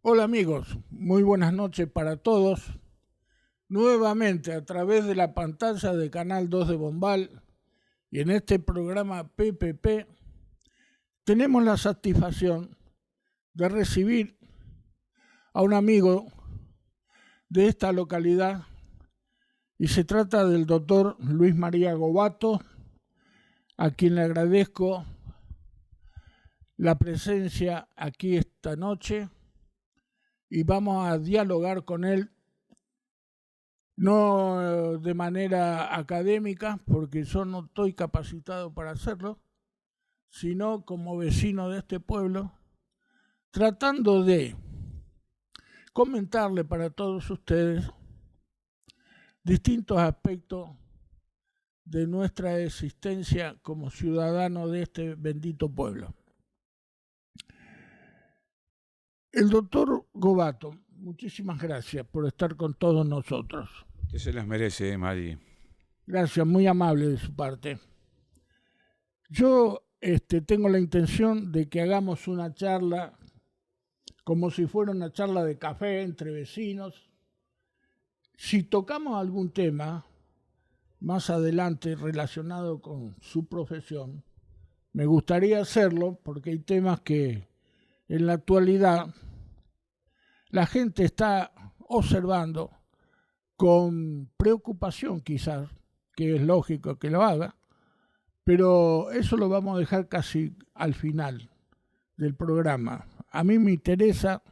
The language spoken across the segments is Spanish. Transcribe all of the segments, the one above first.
Hola amigos, muy buenas noches para todos. Nuevamente a través de la pantalla de Canal 2 de Bombal y en este programa PPP tenemos la satisfacción de recibir a un amigo de esta localidad y se trata del doctor Luis María Gobato, a quien le agradezco la presencia aquí esta noche y vamos a dialogar con él, no de manera académica, porque yo no estoy capacitado para hacerlo, sino como vecino de este pueblo, tratando de comentarle para todos ustedes distintos aspectos de nuestra existencia como ciudadano de este bendito pueblo. El doctor Gobato, muchísimas gracias por estar con todos nosotros. Que se las merece, Mari. Gracias, muy amable de su parte. Yo tengo la intención de que hagamos una charla como si fuera una charla de café entre vecinos. Si tocamos algún tema más adelante relacionado con su profesión, me gustaría hacerlo porque hay temas que en la actualidad la gente está observando con preocupación quizás, que es lógico que lo haga, pero eso lo vamos a dejar casi al final del programa. A mí me interesa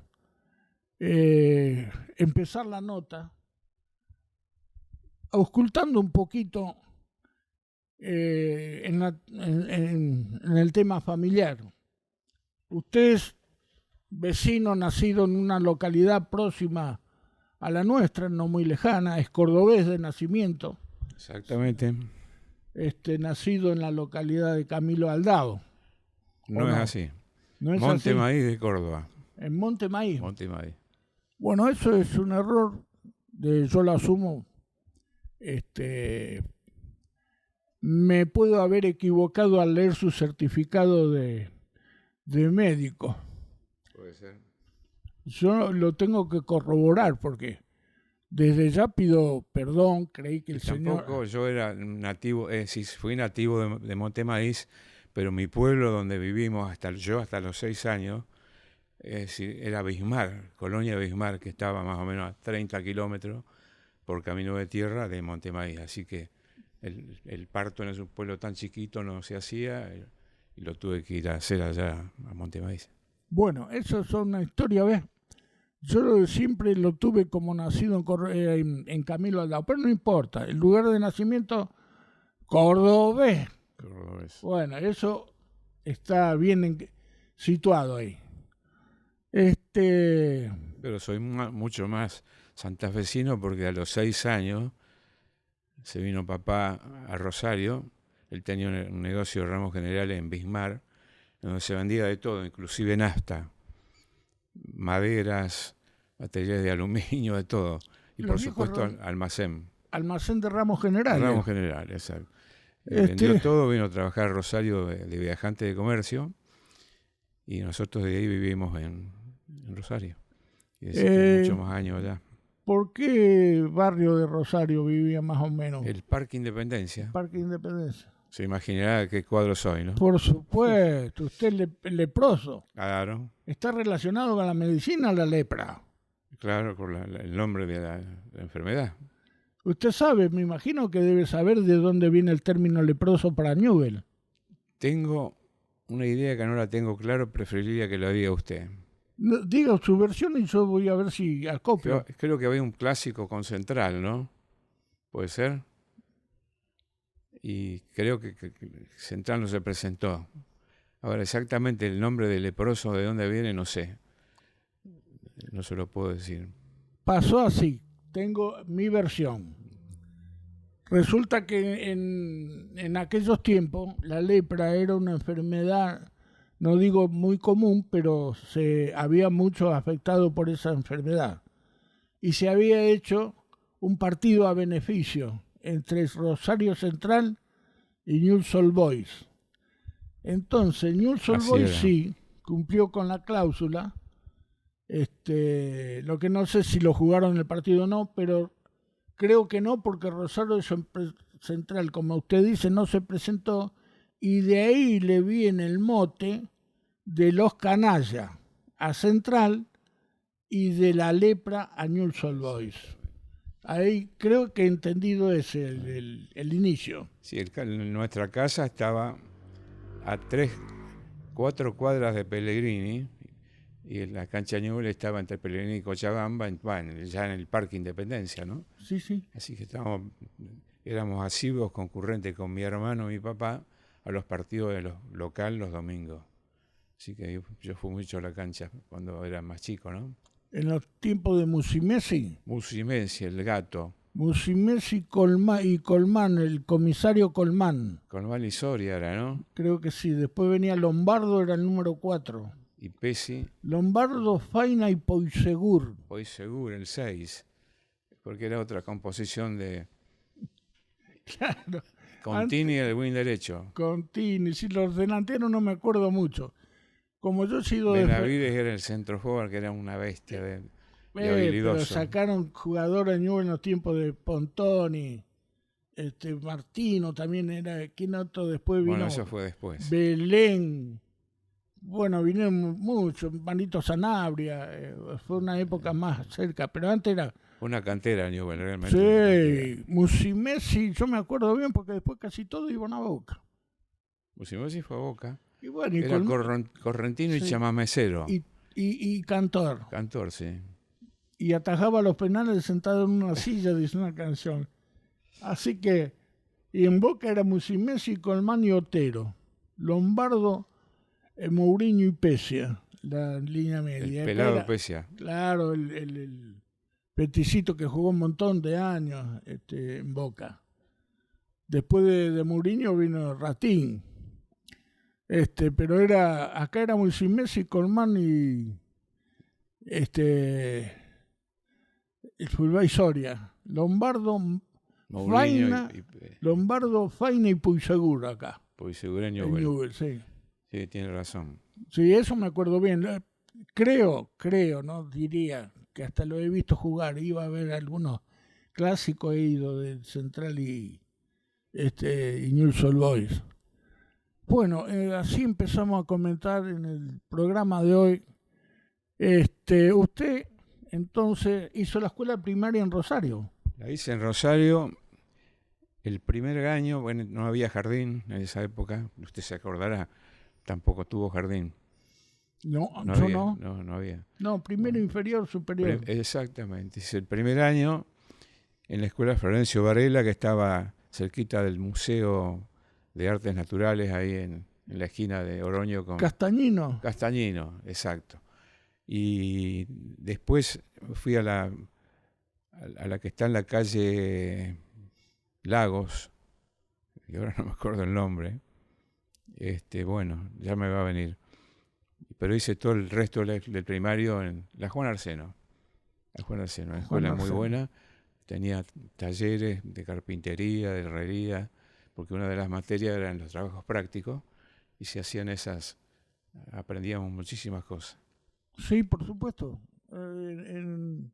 empezar la nota auscultando un poquito en el tema familiar. Usted es vecino nacido en una localidad próxima a la nuestra, no muy lejana, es cordobés de nacimiento. Exactamente. Nacido en la localidad de Camilo Aldao. No es así. No es Monte así. Maíz de Córdoba. En Monte Maíz. Monte Maíz. Bueno, eso es un error, yo lo asumo. Me puedo haber equivocado al leer su certificado de médico. Puede ser. Yo lo tengo que corroborar porque desde ya pido perdón, creí que el Tampoco señor... yo era nativo, sí, fui nativo de Monte Maíz, pero mi pueblo donde vivimos hasta los 6 años, era Bismar, Colonia Bismar, que estaba más o menos a 30 kilómetros por camino de tierra de Monte Maíz. Así que el parto en ese pueblo tan chiquito no se hacía y lo tuve que ir a hacer allá a Monte Maíz. Bueno, eso es una historia, ¿ves? Yo siempre lo tuve como nacido en Camilo Aldao, pero no importa, el lugar de nacimiento, cordobés. Bueno, eso está bien situado ahí. Pero soy mucho más santafesino porque a los 6 años se vino papá a Rosario. Él tenía un negocio de ramos generales en Bismar, donde se vendía de todo, inclusive nafta, maderas, materiales de aluminio, de todo. Y por supuesto almacén. Almacén de ramos generales. Ramos generales, exacto. Vendió todo, vino a trabajar a Rosario de viajante de comercio y nosotros de ahí vivimos en Rosario. Y muchos más años allá. ¿Por qué barrio de Rosario vivía más o menos? El Parque Independencia. El Parque Independencia. Se imaginará qué cuadro soy, ¿no? Por supuesto, usted es leproso. Claro. ¿Está relacionado con la medicina o la lepra? Claro, con el nombre de la enfermedad. Usted sabe, me imagino que debe saber de dónde viene el término leproso para Newell. Tengo una idea que no la tengo claro, preferiría que lo diga usted. Diga su versión y yo voy a ver si acopio. Creo que había un clásico con Central, ¿no? ¿Puede ser? Y creo que Central no se presentó. Ahora, exactamente el nombre del leproso, de dónde viene, no sé. No se lo puedo decir. Pasó así. Tengo mi versión. Resulta que en aquellos tiempos la lepra era una enfermedad, no digo muy común, pero había muchos afectados por esa enfermedad. Y se había hecho un partido a beneficio entre Rosario Central y Newell's Old Boys. Entonces Newell's Old Boys sí cumplió con la cláusula Lo que no sé si lo jugaron el partido o no, pero creo que no, porque Rosario Central, como usted dice, no se presentó, y de ahí le viene el mote de los canallas a Central y de la lepra a Newell's Old Boys. Ahí creo que he entendido ese, el inicio. Sí, nuestra casa estaba a 4 cuadras de Pellegrini, y la cancha Newell estaba entre Pellegrini y Cochabamba, ya en el Parque Independencia, ¿no? Sí, sí. Así que éramos asiduos concurrentes con mi hermano y mi papá a los partidos de local los domingos. Así que yo fui mucho a la cancha cuando era más chico, ¿no? En los tiempos de Musumeci. Musumeci, el gato. Musumeci y Colmán, el comisario Colmán. Colmán y Soria era, ¿no? Creo que sí. Después venía Lombardo, era el número 4. Y Pesi. Lombardo, Faina y Poisegur. Poisegur, el 6. Porque era otra composición de... Claro. Contini, el wing derecho. Contini, sí, los delanteros no me acuerdo mucho. Como yo he sido Benavides era el centro forward, que era una bestia de habilidoso. Pero sacaron jugadores en los tiempos de Pontoni, Martino también era. ¿Quién otro después vino? Bueno, eso fue después. Belén. Bueno, vinieron muchos. Manito Sanabria. Fue una época más cerca, pero antes era. Una cantera, Newell, realmente. Sí, Musumeci, yo me acuerdo bien porque después casi todos iban a Boca. Musumeci fue a Boca. Y bueno, era correntino, sí. Y chamamecero. Y cantor. Cantor, sí. Y atajaba los penales sentado en una silla, dice una canción. Así que, y en Boca era Musumeci, Colmán y Otero. Lombardo, Mourinho y Pesia, la línea media. El pelado Pesia. Claro, el peticito que jugó un montón de años en Boca. Después de Mourinho vino Ratín. Pero acá era Musumeci, Colmán y el Fulvay Soria. Lombardo, Faina, Lombardo, Faina y Puigsegur acá. Puigsegur en Newell. Sí. Sí, tiene razón. Sí, eso me acuerdo bien. Creo, no diría que hasta lo he visto jugar. Iba a ver algunos clásicos, he ido del Central y Newell's Old Boys. Bueno, así empezamos a comentar en el programa de hoy. Usted entonces hizo la escuela primaria en Rosario. La hice en Rosario. El primer año, bueno, no había jardín en esa época, usted se acordará, tampoco tuvo jardín. No, no yo había, no. No había. No, primero, inferior, superior. Exactamente. Hice el primer año en la escuela Florencio Varela, que estaba cerquita del Museo de Artes Naturales, ahí en la esquina de Oroño con... Castañino. Castañino, exacto. Y después fui a la que está en la calle Lagos, y ahora no me acuerdo el nombre. Bueno, ya me va a venir. Pero hice todo el resto del primario en la Juan Arseno. Una escuela muy buena. Tenía talleres de carpintería, de herrería, porque una de las materias eran los trabajos prácticos, y se hacían aprendíamos muchísimas cosas. Sí, por supuesto. En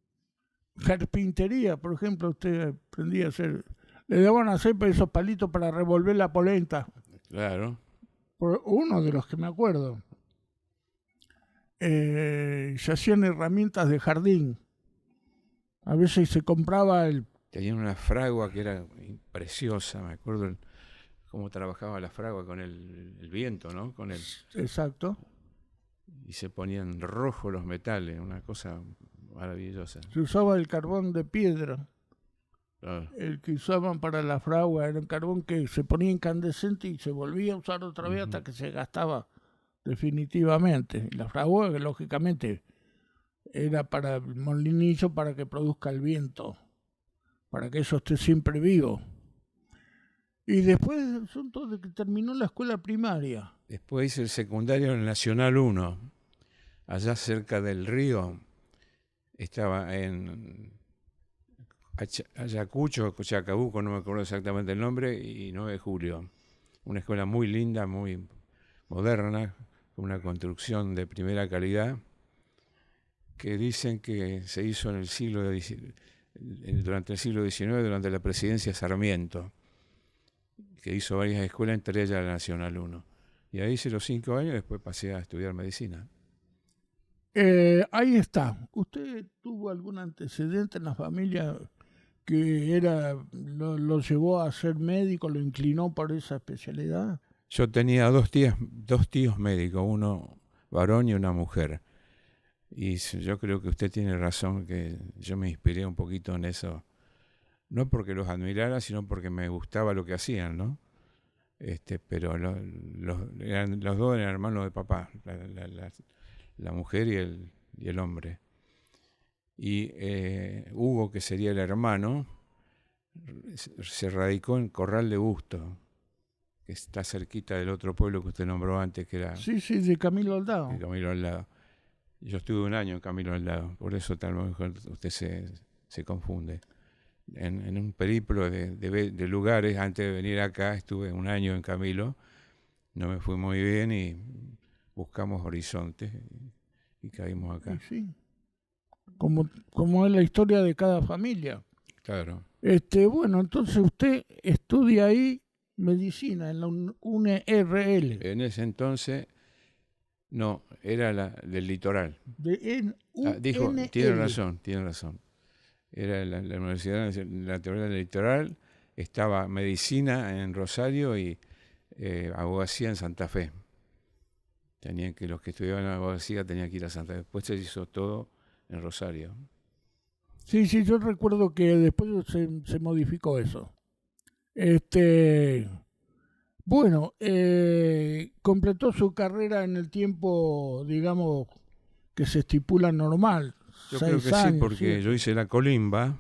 carpintería, por ejemplo, usted aprendía a hacer... Le daban a hacer esos palitos para revolver la polenta. Claro. Por uno de los que me acuerdo. Se hacían herramientas de jardín. A veces se compraba Tenían una fragua que era preciosa, me acuerdo cómo trabajaba la fragua con el viento, ¿no? Exacto. Y se ponían rojos los metales, una cosa maravillosa. Se usaba el carbón de piedra. Claro. El que usaban para la fragua era un carbón que se ponía incandescente y se volvía a usar otra vez hasta que se gastaba definitivamente. Y la fragua, lógicamente, era para el molinillo, para que produzca el viento, para que eso esté siempre vivo. Y después del asunto de que terminó la escuela primaria. Después hice el secundario en el Nacional 1, allá cerca del río. Estaba en Ayacucho, Chacabuco, no me acuerdo exactamente el nombre, y 9 de Julio. Una escuela muy linda, muy moderna, con una construcción de primera calidad. que dicen que se hizo en el durante el siglo XIX, durante la presidencia Sarmiento, que hizo varias escuelas, entre ellas la Nacional 1. Y ahí hice los 5 años, después pasé a estudiar medicina. Ahí está. ¿Usted tuvo algún antecedente en la familia que lo llevó a ser médico, lo inclinó por esa especialidad? Yo tenía dos tíos médicos, uno varón y una mujer. Y yo creo que usted tiene razón, que yo me inspiré un poquito en eso. No porque los admirara, sino porque me gustaba lo que hacían, ¿no? Pero los dos eran hermanos de papá, la mujer y el hombre. Y Hugo, que sería el hermano, se radicó en Corral de Busto, que está cerquita del otro pueblo que usted nombró antes, que era Sí, de Camilo Aldao. de Camilo al lado. Yo estuve 1 año en Camilo al lado, por eso tal vez usted se confunde. En un periplo de lugares, antes de venir acá, estuve 1 año en Camilo, no me fue muy bien y buscamos horizontes y caímos acá. Sí. Como es la historia de cada familia. Claro. Bueno, entonces usted estudia ahí medicina en la UNRL. En ese entonces, no, era la del litoral. Dijo, tiene razón. Era la Universidad Nacional del Litoral, estaba medicina en Rosario y abogacía en Santa Fe. Los que estudiaban abogacía tenían que ir a Santa Fe. Después se hizo todo en Rosario. Sí, yo recuerdo que después se modificó eso. Bueno, completó su carrera en el tiempo, digamos, que se estipula normal. Yo creo que años, sí, porque ¿sí? yo hice la colimba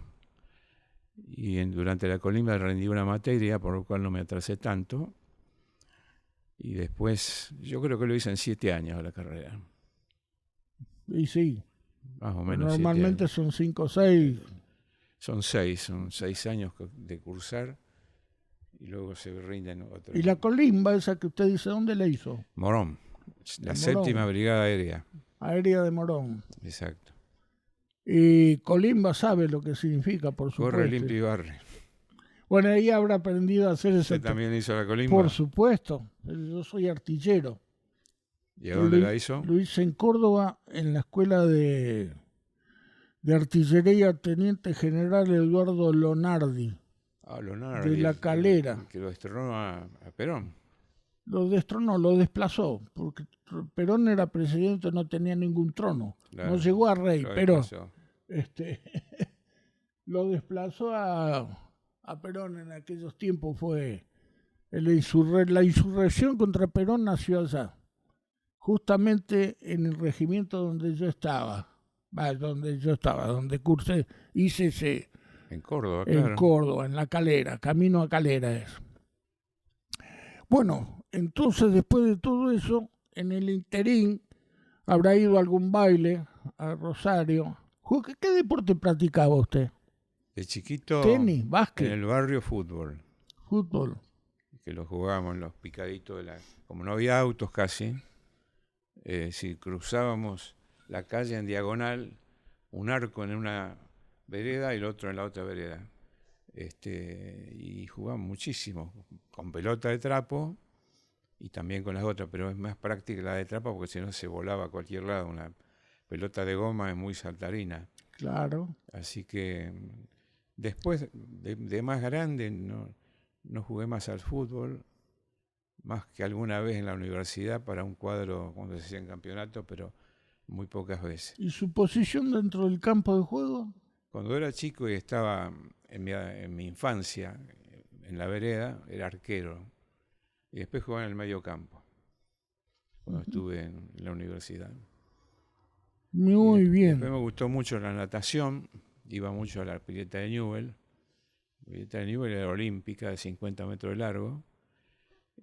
y durante la colimba rendí una materia, por lo cual no me atrasé tanto. Y después, yo creo que lo hice en 7 años la carrera. Y sí. Más o menos. Normalmente son 5 o 6. Son 6 años de cursar y luego se rinden otros. ¿Y la colimba esa que usted dice, dónde la hizo? Morón, la Morón. 7ª Brigada Aérea. Aérea de Morón. Exacto. Y colimba sabe lo que significa, por supuesto. Corre, limpia y barre. Bueno, ahí habrá aprendido a hacer eso. ¿Usted también hizo la colimba? Por supuesto. Yo soy artillero. ¿Y a dónde la hizo? Lo hice en Córdoba, en la escuela de artillería Teniente General Eduardo Lonardi. Lonardi. De La Calera. Que lo destronó a Perón. Lo destronó, lo desplazó, porque Perón era presidente, no tenía ningún trono. Claro, no llegó a rey, pero lo desplazó a Perón en aquellos tiempos. Fue la insurrección contra Perón nació allá, justamente en el regimiento donde yo estaba, donde cursé, hice en Córdoba, claro. En Córdoba, en La Calera, camino a Calera es. Bueno, entonces después de todo eso, en el interín, habrá ido a algún baile a Rosario. ¿Qué deporte practicaba usted? De chiquito, tenis, básquet. En el barrio, fútbol. Fútbol. Que lo jugábamos en los picaditos como no había autos casi, si cruzábamos la calle en diagonal, un arco en una vereda y el otro en la otra vereda. Y jugamos muchísimo, con pelota de trapo y también con las otras, pero es más práctica la de trapo porque si no se volaba a cualquier lado. Una pelota de goma es muy saltarina. Claro. Así que después de más grande no jugué más al fútbol, más que alguna vez en la universidad para un cuadro cuando se hacían campeonatos, pero muy pocas veces. ¿Y su posición dentro del campo de juego? Cuando era chico y estaba en mi infancia, en la vereda, era arquero. Y después jugaba en el medio campo, cuando estuve en la universidad. Muy bien. Después me gustó mucho la natación, iba mucho a la pileta de Newell. La pileta de Newell era olímpica, de 50 metros de largo,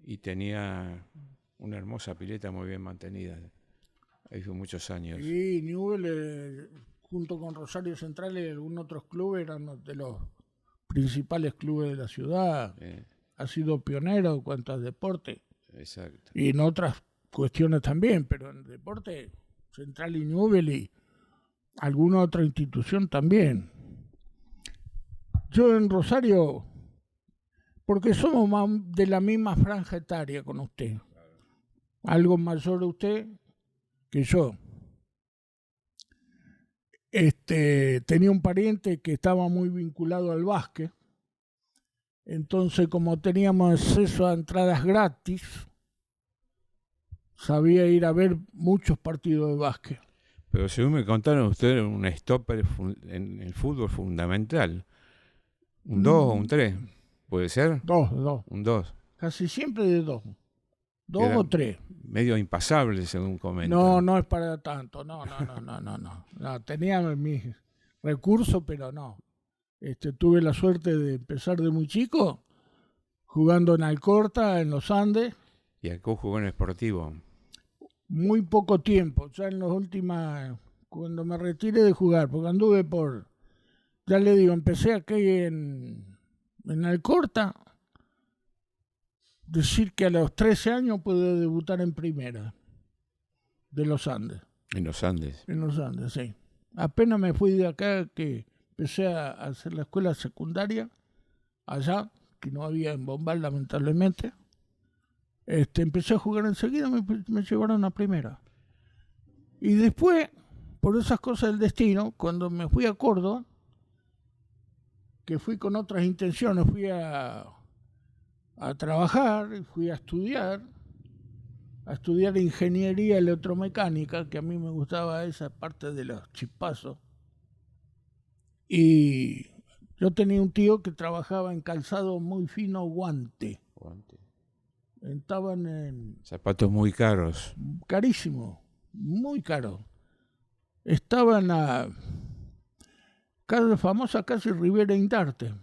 y tenía una hermosa pileta muy bien mantenida. Ahí fue muchos años. Sí, Newell, junto con Rosario Central y algunos otros clubes, eran de los principales clubes de la ciudad. Ha sido pionero en cuanto al deporte. Exacto. Y en otras cuestiones también, pero en deporte, Central y Newell alguna otra institución también. Yo en Rosario, porque somos de la misma franja etaria con usted, algo mayor usted que yo. Tenía un pariente que estaba muy vinculado al básquet, entonces como teníamos acceso a entradas gratis, sabía ir a ver muchos partidos de básquet. Pero según me contaron ustedes, un stopper en el fútbol fundamental. ¿Un 2 o un 3? ¿Puede ser? 2. Un 2. Casi siempre de 2. 2 o 3. Medio impasable, según comentan. No es para tanto. No. Tenía mis recursos, pero no. Tuve la suerte de empezar de muy chico, jugando en Alcorta, en los Andes. ¿Y acá jugó en Sportivo? Muy poco tiempo. Ya en las últimas, cuando me retiré de jugar, porque anduve por... Ya le digo, empecé aquí en Alcorta. Decir que a los 13 años pude debutar en primera de los Andes. En los Andes. En los Andes, sí. Apenas me fui de acá, que empecé a hacer la escuela secundaria allá, que no había en Bombal, lamentablemente. Empecé a jugar enseguida, me llevaron a primera. Y después, por esas cosas del destino, cuando me fui a Córdoba, que fui con otras intenciones, fui a trabajar, fui a estudiar ingeniería electromecánica, que a mí me gustaba esa parte de los chispazos. Y yo tenía un tío que trabajaba en calzado muy fino, guante. Estaban en... Zapatos muy caros. Carísimo, muy caro. Estaba en la famosa calle Rivera Indarte,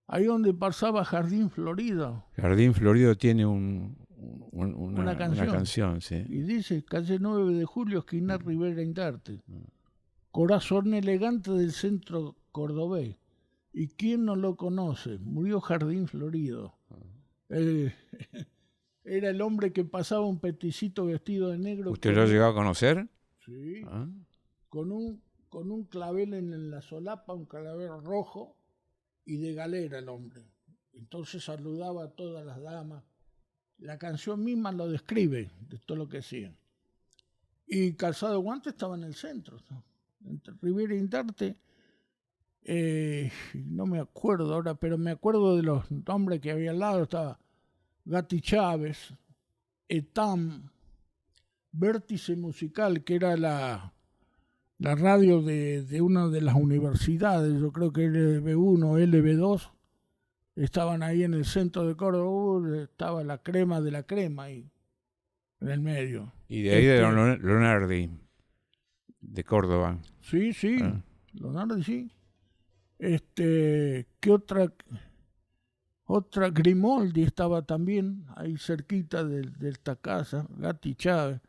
ahí donde pasaba Jardín Florido. Jardín Florido tiene una canción, sí. Y dice, calle 9 de Julio, esquina Rivera Indarte. Corazón elegante del centro cordobés. ¿Y quién no lo conoce? Murió Jardín Florido. Era el hombre que pasaba un peticito vestido de negro. ¿Usted lo ha llegado a conocer? Sí. ¿Ah? Con un clavel en la solapa, un clavel rojo, y de galera el hombre. Entonces saludaba a todas las damas. La canción misma lo describe, de todo lo que hacía. Y Calzado Guante estaba en el centro, ¿no? Entre Rivera e Indarte. No me acuerdo ahora, pero me acuerdo de los nombres que había al lado. Estaba Gatti Chávez, Etam, Vértice Musical, que era la radio de una de las universidades, yo creo que LB1 o LB2, estaban ahí en el centro de Córdoba, estaba la crema de la crema ahí, en el medio. Y de ahí de Lonardi, de Córdoba. Sí, Lonardi, sí. ¿Qué otra? Otra, Grimoldi estaba también ahí cerquita de esta casa, Gatti Chávez.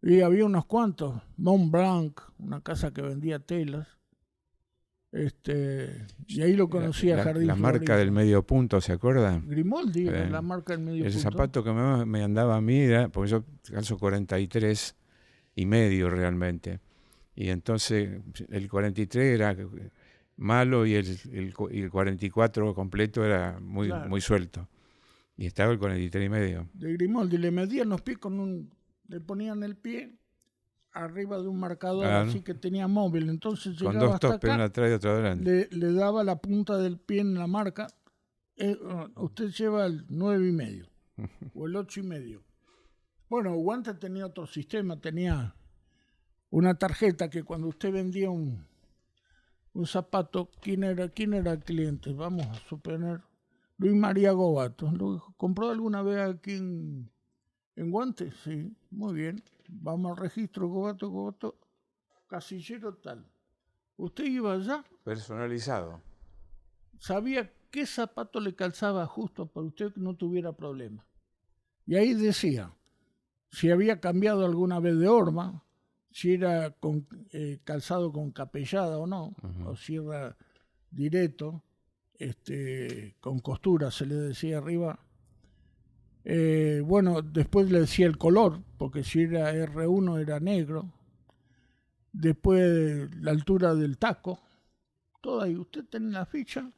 Y había unos cuantos, Mont Blanc, una casa que vendía telas. Y ahí lo conocía Jardín La marca Florido. del medio punto, ¿se acuerda? Grimoldi era la marca del medio punto. El zapato que me andaba a mí era, porque yo calzo 43 y medio realmente. Y entonces el 43 era malo y el 44 completo era muy, claro, muy suelto. Y estaba el 43 y medio. De Grimoldi, le medían los pies le ponían el pie arriba de un marcador, claro, así que tenía móvil. Entonces llegaba con dos hasta tops, uno atrás y otro adelante. Le daba la punta del pie en la marca. Usted lleva el 9 y medio o el 8 y medio. Bueno, Guante tenía otro sistema, tenía una tarjeta que cuando usted vendía un zapato, ¿quién era el cliente? Vamos a suponer Luis María Gobato. ¿Lo compró alguna vez aquí en Guante? Sí, muy bien. Vamos al registro, Gobato, casillero tal. Usted iba allá. Personalizado. Sabía qué zapato le calzaba justo para usted que no tuviera problema. Y ahí decía si había cambiado alguna vez de horma, si era calzado con capellada o no, o si era directo, con costura, se le decía arriba. Bueno, después le decía el color, porque si era R1 era negro. después la altura del taco, todo ahí. Usted tenía la ficha,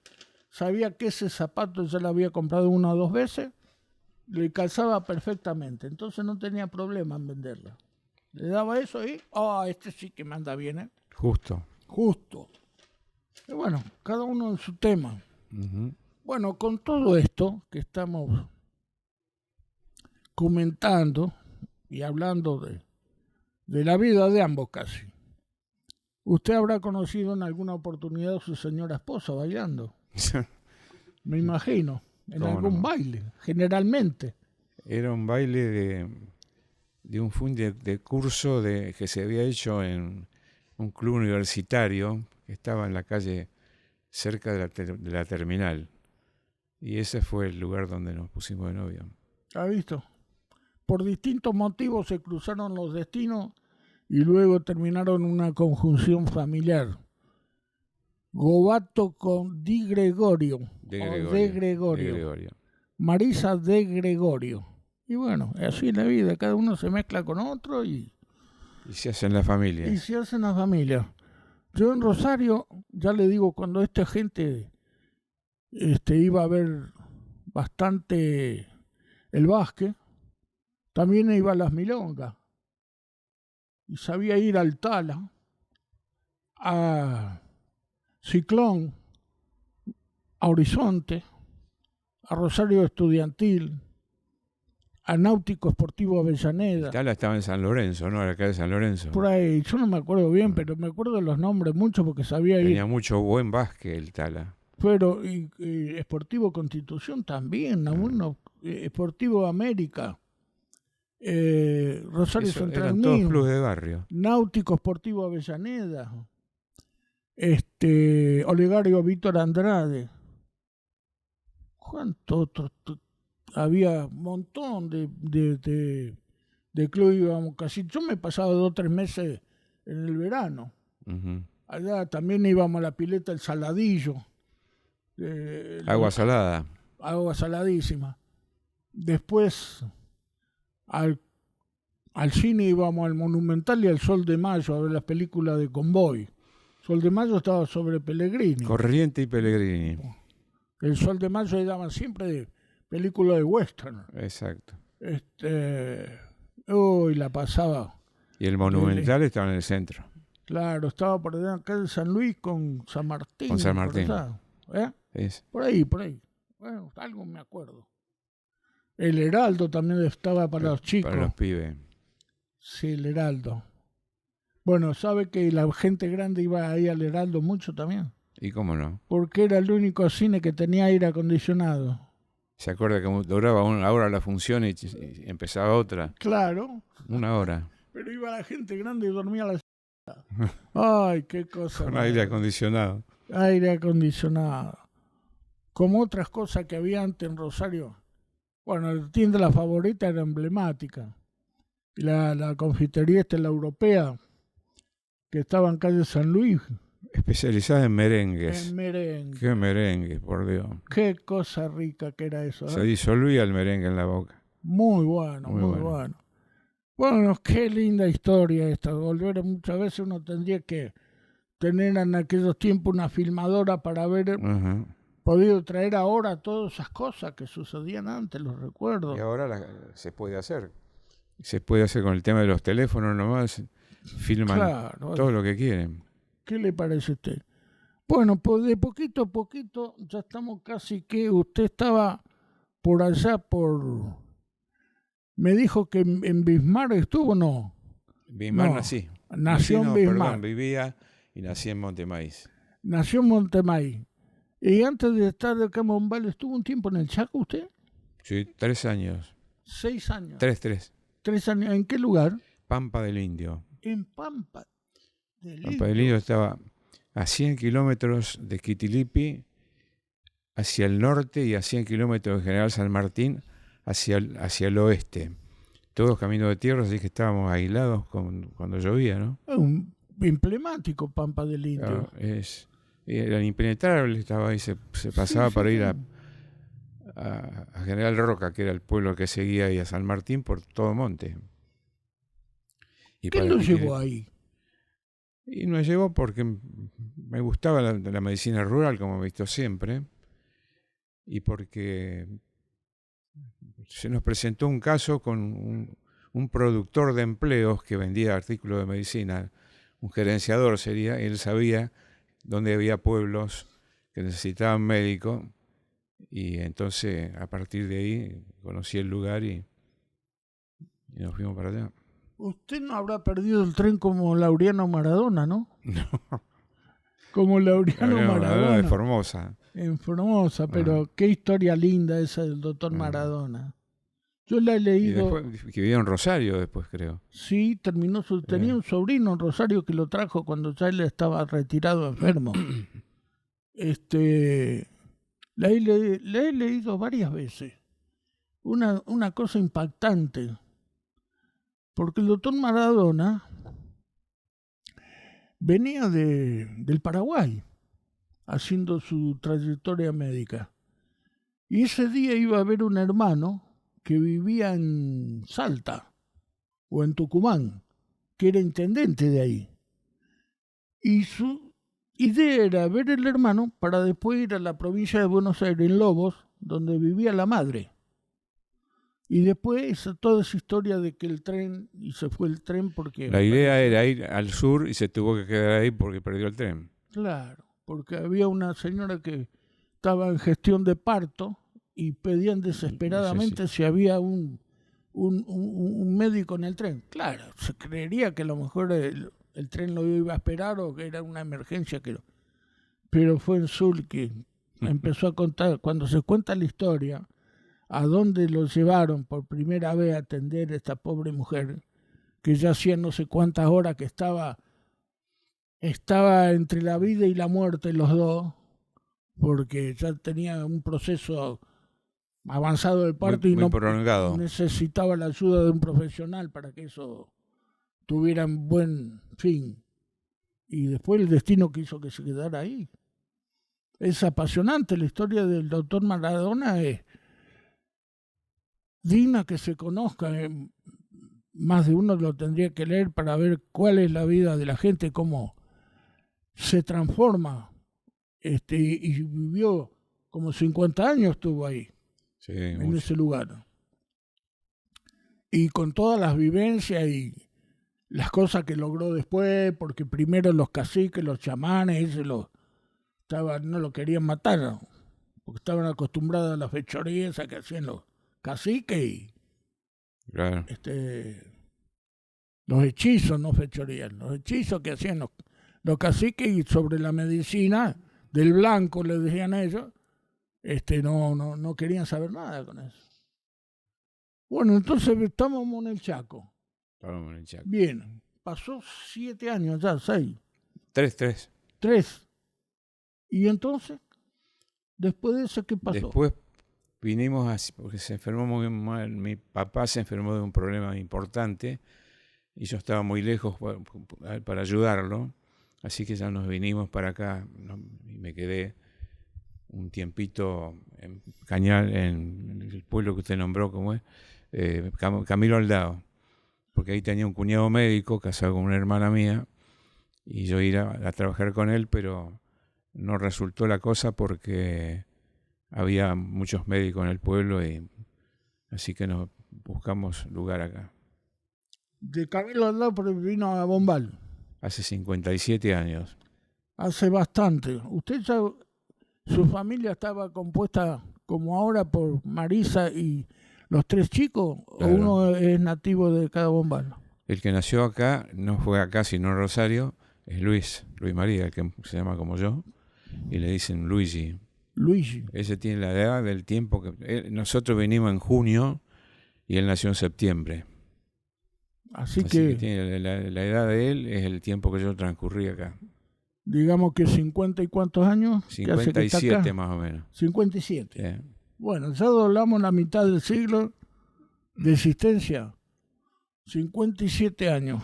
sabía que ese zapato ya lo había comprado 1 o 2 veces, le calzaba perfectamente, entonces no tenía problema en venderla. Le daba eso y, este sí que me anda bien, ¿eh? Justo. Justo. Y bueno, cada uno en su tema. Ujú. Bueno, con todo esto que estamos comentando y hablando de la vida de ambos casi, usted habrá conocido en alguna oportunidad a su señora esposa bailando, me imagino, en ¿Cómo algún no? baile, generalmente. Era un baile de un fin de curso que se había hecho en un club universitario que estaba en la calle cerca de la terminal. Y ese fue el lugar donde nos pusimos de novio. ¿Ha visto? Por distintos motivos se cruzaron los destinos y luego terminaron una conjunción familiar. Gobato con Di Gregorio, De o Gregorio. de De Gregorio. Gregorio. Marisa de Gregorio. Y bueno, así es la vida, cada uno se mezcla con otro y Y se hacen las familias. se hacen las familias. Yo en Rosario, ya le digo, cuando esta gente iba a ver bastante el básquet, también iba a las milongas. Y sabía ir al Tala, a Ciclón, a Horizonte, a Rosario Estudiantil, a Náutico Esportivo Avellaneda. Tala estaba en San Lorenzo, ¿no? Acá de San Lorenzo. Por ahí, yo no me acuerdo bien, pero me acuerdo de los nombres mucho porque sabía ir. Tenía mucho buen básquet el Tala. Pero Esportivo Constitución también, Esportivo América, Rosario Eso, Central eran todos Mío, clubes de barrio. Náutico Esportivo Avellaneda, Olegario Víctor Andrade. ¿Cuánto otro? Había un montón de clubes, íbamos casi. Yo me pasaba 2 o 3 meses en el verano. Ujú. Allá también íbamos a la pileta El Saladillo. Agua salada. Agua saladísima. Después al cine íbamos al Monumental y al Sol de Mayo a ver las películas de Convoy. Sol de Mayo estaba sobre Pellegrini. Corriente y Pellegrini. El Sol de Mayo ahí daban siempre de películas de western. Exacto. La pasaba. Y el Monumental estaba en el centro. Claro, estaba por allá acá en San Luis con San Martín. Con San Martín. Por ahí. Bueno, algo me acuerdo. El Heraldo también estaba para los chicos. Para los pibes. Sí, el Heraldo. Bueno, ¿sabe que la gente grande iba ahí al Heraldo mucho también? ¿Y cómo no? Porque era el único cine que tenía aire acondicionado. ¿Se acuerda que duraba 1 hora la función y empezaba otra? Claro. 1 hora. Pero iba la gente grande y dormía a la Ay, qué cosa. Con aire acondicionado. Aire acondicionado. Como otras cosas que había antes en Rosario. Bueno, la tienda La Favorita era emblemática. Y la confitería la europea, que estaba en calle San Luis. Especializada en merengues. En merengue. Qué merengue, por Dios. Qué cosa rica que era eso. Se disolvía el merengue en la boca. Muy bueno, muy bueno. Bueno, qué linda historia esta. Volver muchas veces uno tendría que tener en aquellos tiempos una filmadora para haber podido traer ahora todas esas cosas que sucedían antes, los recuerdos. Y ahora se puede hacer. Se puede hacer con el tema de los teléfonos nomás. Filman todo lo que quieren. ¿Qué le parece a usted? Bueno, pues de poquito a poquito ya estamos casi que usted estaba por allá por... Me dijo que en Bismarck estuvo, ¿no? En Bismarck no. nací. Nació en Bismarck. Perdón, vivía y nací en Montemaíz. Nació en Montemaíz. Y antes de estar acá en Bombal, ¿estuvo un tiempo en el Chaco usted? Sí, 3 años. 6 años. 3. 3 años. ¿En qué lugar? Pampa del Indio. En Pampa del Indio. Pampa del Indio estaba a 100 kilómetros de Quitilipi hacia el norte y a 100 kilómetros de General San Martín hacia el oeste. Todos caminos de tierra, así que estábamos aislados cuando llovía, ¿no? Un emblemático Pampa del Indio. Claro, era impenetrable, estaba ahí, se pasaba para ir a General Roca, que era el pueblo que seguía ahí a San Martín por todo monte. ¿Qué lo llevó ahí? Y nos llevó porque me gustaba la medicina rural, como he visto siempre, y porque se nos presentó un caso con un productor de empleos que vendía artículos de medicina, un gerenciador sería, él sabía dónde había pueblos que necesitaban médico, y entonces a partir de ahí conocí el lugar y nos fuimos para allá. Usted no habrá perdido el tren como Laureano Maradona, ¿no? No, Como Laureano Maradona. de Formosa. En Formosa, pero qué historia linda esa del doctor Maradona. Yo la he Y leído. después, que vivió en Rosario después, creo. Sí, tenía un sobrino en Rosario que lo trajo cuando ya él estaba retirado enfermo. La he leído varias veces. Una cosa impactante. Porque el doctor Maradona venía del Paraguay haciendo su trayectoria médica. Y ese día iba a ver un hermano que vivía en Salta o en Tucumán, que era intendente de ahí. Y su idea era ver el hermano para después ir a la provincia de Buenos Aires, en Lobos, donde vivía la madre. Y después toda esa historia de que el tren, y se fue el tren porque... La idea era ir al sur y se tuvo que quedar ahí porque perdió el tren. Claro, porque había una señora que estaba en gestión de parto y pedían desesperadamente si había un médico en el tren. Claro, se creería que a lo mejor el tren lo iba a esperar o que era una emergencia. Pero fue en Sul que empezó a contar, cuando se cuenta la historia, a dónde lo llevaron por primera vez a atender a esta pobre mujer, que ya hacía no sé cuántas horas que estaba entre la vida y la muerte los dos, porque ya tenía un proceso avanzado del parto muy y no prolongado. Necesitaba la ayuda de un profesional para que eso tuviera un buen fin. Y después el destino quiso que se quedara ahí. Es apasionante la historia del doctor Maradona, es digna que se conozca. Más de uno lo tendría que leer para ver cuál es la vida de la gente, cómo se transforma. Y vivió como 50 años, estuvo ahí, Sí, en mucho. ese lugar. Y con todas las vivencias y las cosas que logró después, porque primero los caciques, los chamanes, no lo querían matar, porque estaban acostumbrados a las fechorías que hacían los caciques y Claro. los hechizos, no fechorías, los hechizos que hacían los caciques, y sobre la medicina del blanco, le decían a ellos, no querían saber nada con eso. Bueno, entonces estamos en el Chaco. Estábamos en el Chaco. Bien, pasó 7 años ya, 6. 3. Y entonces, después de eso, ¿qué pasó? Después vinimos porque se enfermó muy mal. Mi papá se enfermó de un problema importante y yo estaba muy lejos para ayudarlo. Así que ya nos vinimos para acá y me quedé un tiempito en Cañal, en el pueblo que usted nombró, ¿cómo es? Camilo Aldao, porque ahí tenía un cuñado médico casado con una hermana mía y yo iba a trabajar con él, pero no resultó la cosa porque había muchos médicos en el pueblo, y así que nos buscamos lugar acá. De Camilo Aldao vino a Bombal. Hace 57 años. Hace bastante. ¿Usted ya, su familia estaba compuesta como ahora por Marisa y los 3 chicos? Claro. ¿O uno es nativo de cada Bombal? El que nació acá, no fue acá sino en Rosario, es Luis María, el que se llama como yo, y le dicen Luigi. Ese tiene la edad del tiempo que... nosotros venimos en junio y él nació en septiembre. Así que tiene la edad de él es el tiempo que yo transcurrí acá. Digamos que 50 y cuántos años. 57 más o menos. 57. Yeah. Bueno, ya doblamos la mitad del siglo de existencia. 57 años.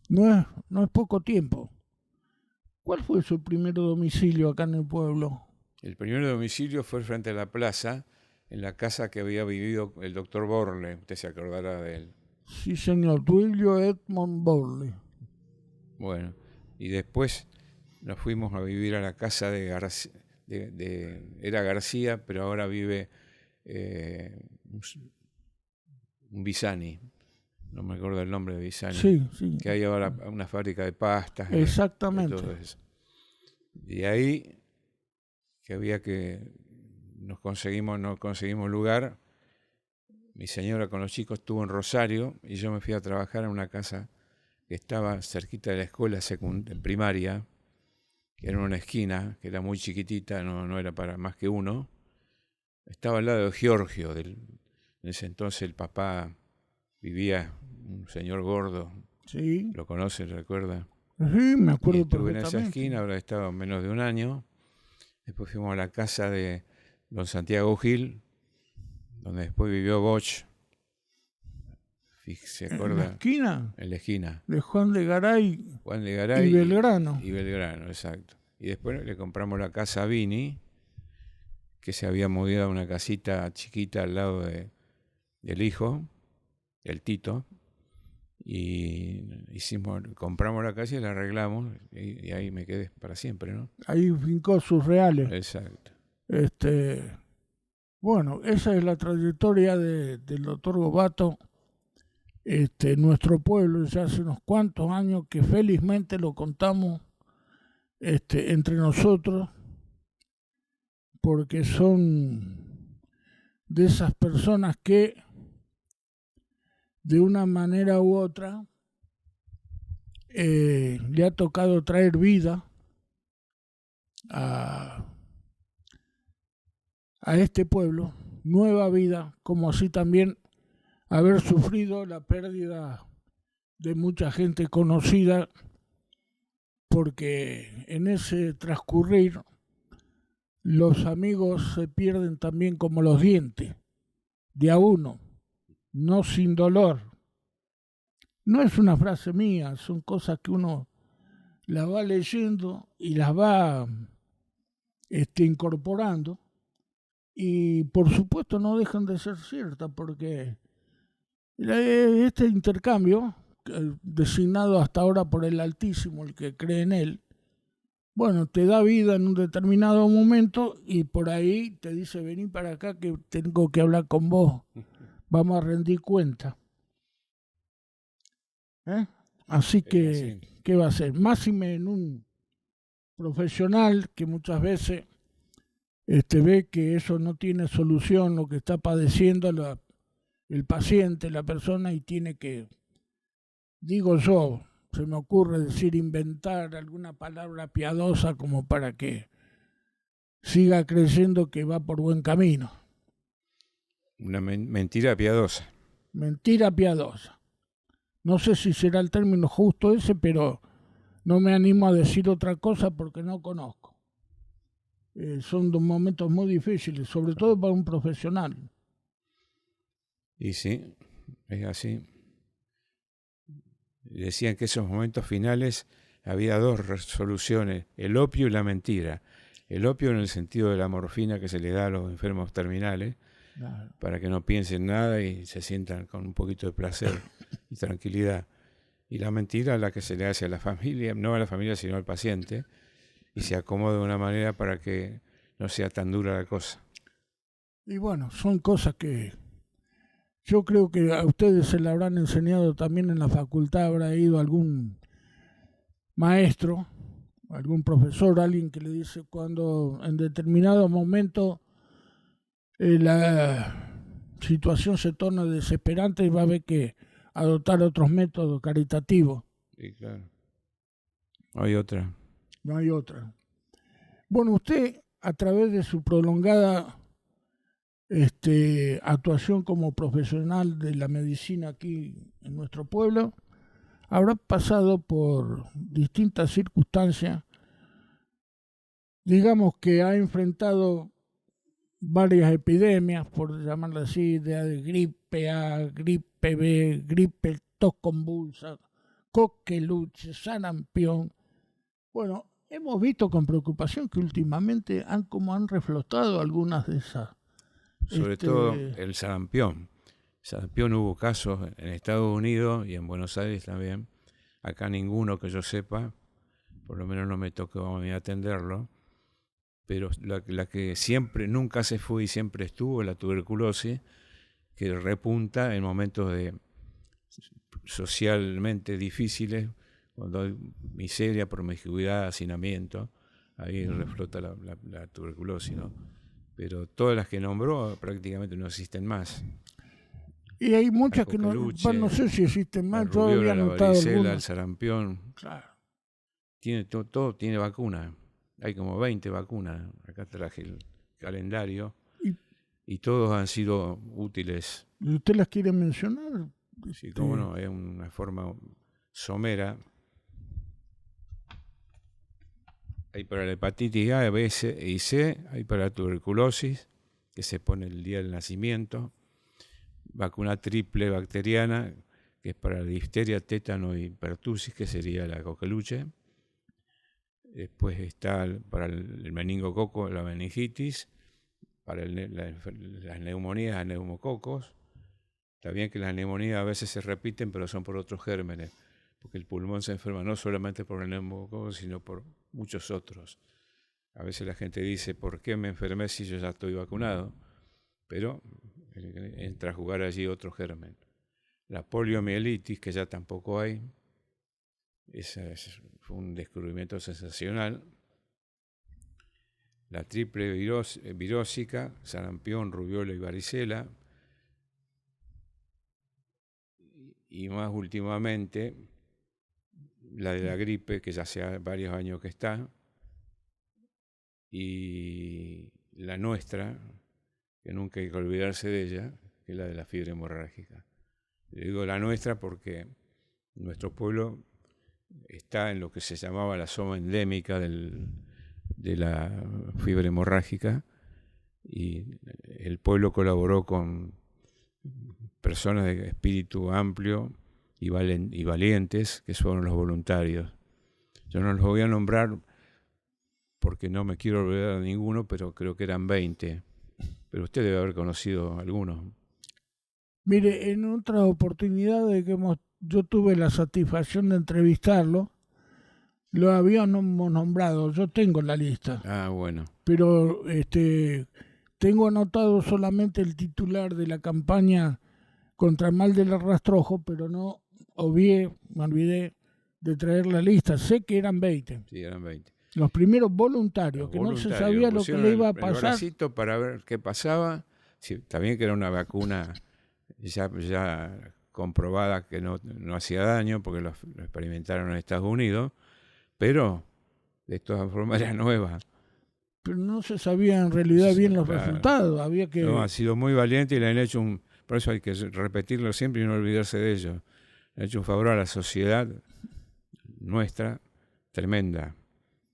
No es poco tiempo. ¿Cuál fue su primer domicilio acá en el pueblo? El primer domicilio fue frente a la plaza, en la casa que había vivido el doctor Borle. Usted se acordará de él. Sí, señor. Duilio Edmond Borle. Bueno, y después nos fuimos a vivir a la casa de García, era García, pero ahora vive un Bisani, no me acuerdo el nombre de Bisani, Sí, sí, que hay ahora una fábrica de pastas, de exactamente. todo eso. Y ahí no conseguimos lugar. Mi señora con los chicos estuvo en Rosario y yo me fui a trabajar en una casa que estaba cerquita de la escuela primaria, que era en una esquina, que era muy chiquitita, no era para más que uno. Estaba al lado de Giorgio, en ese entonces el papá vivía, un señor gordo, Sí, lo conoce, recuerda. sí, me Y acuerdo estuve en esa perfectamente. esquina, habrá estado menos de un año. Después fuimos a la casa de don Santiago Gil, donde después vivió Bosch. ¿Se En la acuerda? esquina En la esquina. de Juan de Garay Juan de y Garay Belgrano. y Belgrano, exacto. Y después le compramos la casa a Vini, que se había mudado a una casita chiquita al lado del hijo, el Tito. Y compramos la casa y la arreglamos, y ahí me quedé para siempre, ¿no? Ahí fincó sus reales. Exacto. Bueno, esa es la trayectoria del doctor Gobato. Nuestro pueblo ya hace unos cuantos años que felizmente lo contamos entre nosotros, porque son de esas personas que de una manera u otra le ha tocado traer vida a este pueblo, nueva vida, como así también haber sufrido la pérdida de mucha gente conocida, porque en ese transcurrir los amigos se pierden también como los dientes, de a uno, no sin dolor. No es una frase mía, son cosas que uno las va leyendo y las va incorporando, y por supuesto no dejan de ser ciertas, porque este intercambio, designado hasta ahora por el Altísimo, el que cree en él, bueno, te da vida en un determinado momento y por ahí te dice: vení para acá que tengo que hablar con vos, vamos a rendir cuenta. Así que, ¿qué va a ser? Máxime en un profesional que muchas veces ve que eso no tiene solución, lo que está padeciendo el paciente, la persona, y tiene que, digo yo, se me ocurre decir, inventar alguna palabra piadosa como para que siga creyendo que va por buen camino. Una mentira piadosa. Mentira piadosa. No sé si será el término justo ese, pero no me animo a decir otra cosa porque no conozco. Son dos momentos muy difíciles, sobre todo para un profesional. Y sí, es así. Decían que esos momentos finales había dos soluciones: el opio y la mentira. El opio en el sentido de la morfina que se le da a los enfermos terminales, claro, para que no piensen nada y se sientan con un poquito de placer y tranquilidad. Y la mentira, la que se le hace a la familia, no a la familia sino al paciente, y se acomoda de una manera para que no sea tan dura la cosa. Y bueno, son cosas que yo creo que a ustedes se le habrán enseñado también en la facultad, habrá ido algún maestro, algún profesor, alguien que le dice cuando en determinado momento la situación se torna desesperante y va a haber que adoptar otros métodos caritativos. Sí, claro. No hay otra. No hay otra. Bueno, usted, a través de su prolongada actuación como profesional de la medicina aquí en nuestro pueblo, habrá pasado por distintas circunstancias. Digamos que ha enfrentado varias epidemias, por llamarla así, de gripe A, gripe B, gripe, tos convulsa, coqueluche, sarampión. Bueno, hemos visto con preocupación que últimamente han reflotado algunas de esas. Sobre todo el sarampión. Sarampión hubo casos en Estados Unidos y en Buenos Aires también, acá ninguno que yo sepa, por lo menos no me tocó a mí atenderlo, pero la que siempre, nunca se fue y siempre estuvo, la tuberculosis, que repunta en momentos socialmente difíciles, cuando hay miseria, promiscuidad, hacinamiento, ahí reflota la tuberculosis, ¿no? Pero todas las que nombró prácticamente no existen más. Y hay La muchas que no sé si existen la más, yo había rubiola, la notado varicela, el algunas. sarampión, Claro. todo tiene vacuna. Hay como 20 vacunas. Acá traje el calendario y todos han sido útiles. ¿Y usted las quiere mencionar? Sí, cómo no, es una forma somera. Hay para la hepatitis A, B, C y C, hay para la tuberculosis, que se pone el día del nacimiento, vacuna triple bacteriana, que es para la difteria, tétano y pertussis, que sería la coqueluche. Después está para el meningococo, la meningitis, para las neumonías, a neumococos. Está bien que las neumonías a veces se repiten, pero son por otros gérmenes, porque el pulmón se enferma no solamente por el neumococo, sino por muchos otros. A veces la gente dice, ¿por qué me enfermé si yo ya estoy vacunado? Pero entra a jugar allí otro germen. La poliomielitis, que ya tampoco hay, fue un descubrimiento sensacional. La triple virósica, sarampión, rubiola y varicela. Y más últimamente, la de la gripe, que ya hace varios años que está, y la nuestra, que nunca hay que olvidarse de ella, que es la de la fiebre hemorrágica. Le digo la nuestra porque nuestro pueblo está en lo que se llamaba la zona endémica de la fiebre hemorrágica, y el pueblo colaboró con personas de espíritu amplio y valientes, que fueron los voluntarios. Yo no los voy a nombrar porque no me quiero olvidar de ninguno, pero creo que eran 20. Pero usted debe haber conocido algunos. Mire, en otra oportunidad yo tuve la satisfacción de entrevistarlo, lo habíamos nombrado, yo tengo la lista. Ah, bueno. Pero tengo anotado solamente el titular de la campaña contra el mal del rastrojo, pero me olvidé de traer la lista. Sé que eran 20. Sí, eran 20. Los primeros voluntarios, que no se sabía lo que le iba a pasar. El bracito para ver qué pasaba. Sí, está bien que era una vacuna ya comprobada que no hacía daño, porque lo experimentaron en Estados Unidos, pero de todas formas era nueva. Pero no se sabía en realidad bien los resultados. Había que... No, ha sido muy valiente y le han hecho por eso hay que repetirlo siempre y no olvidarse de ello. Le han hecho un favor a la sociedad nuestra tremenda,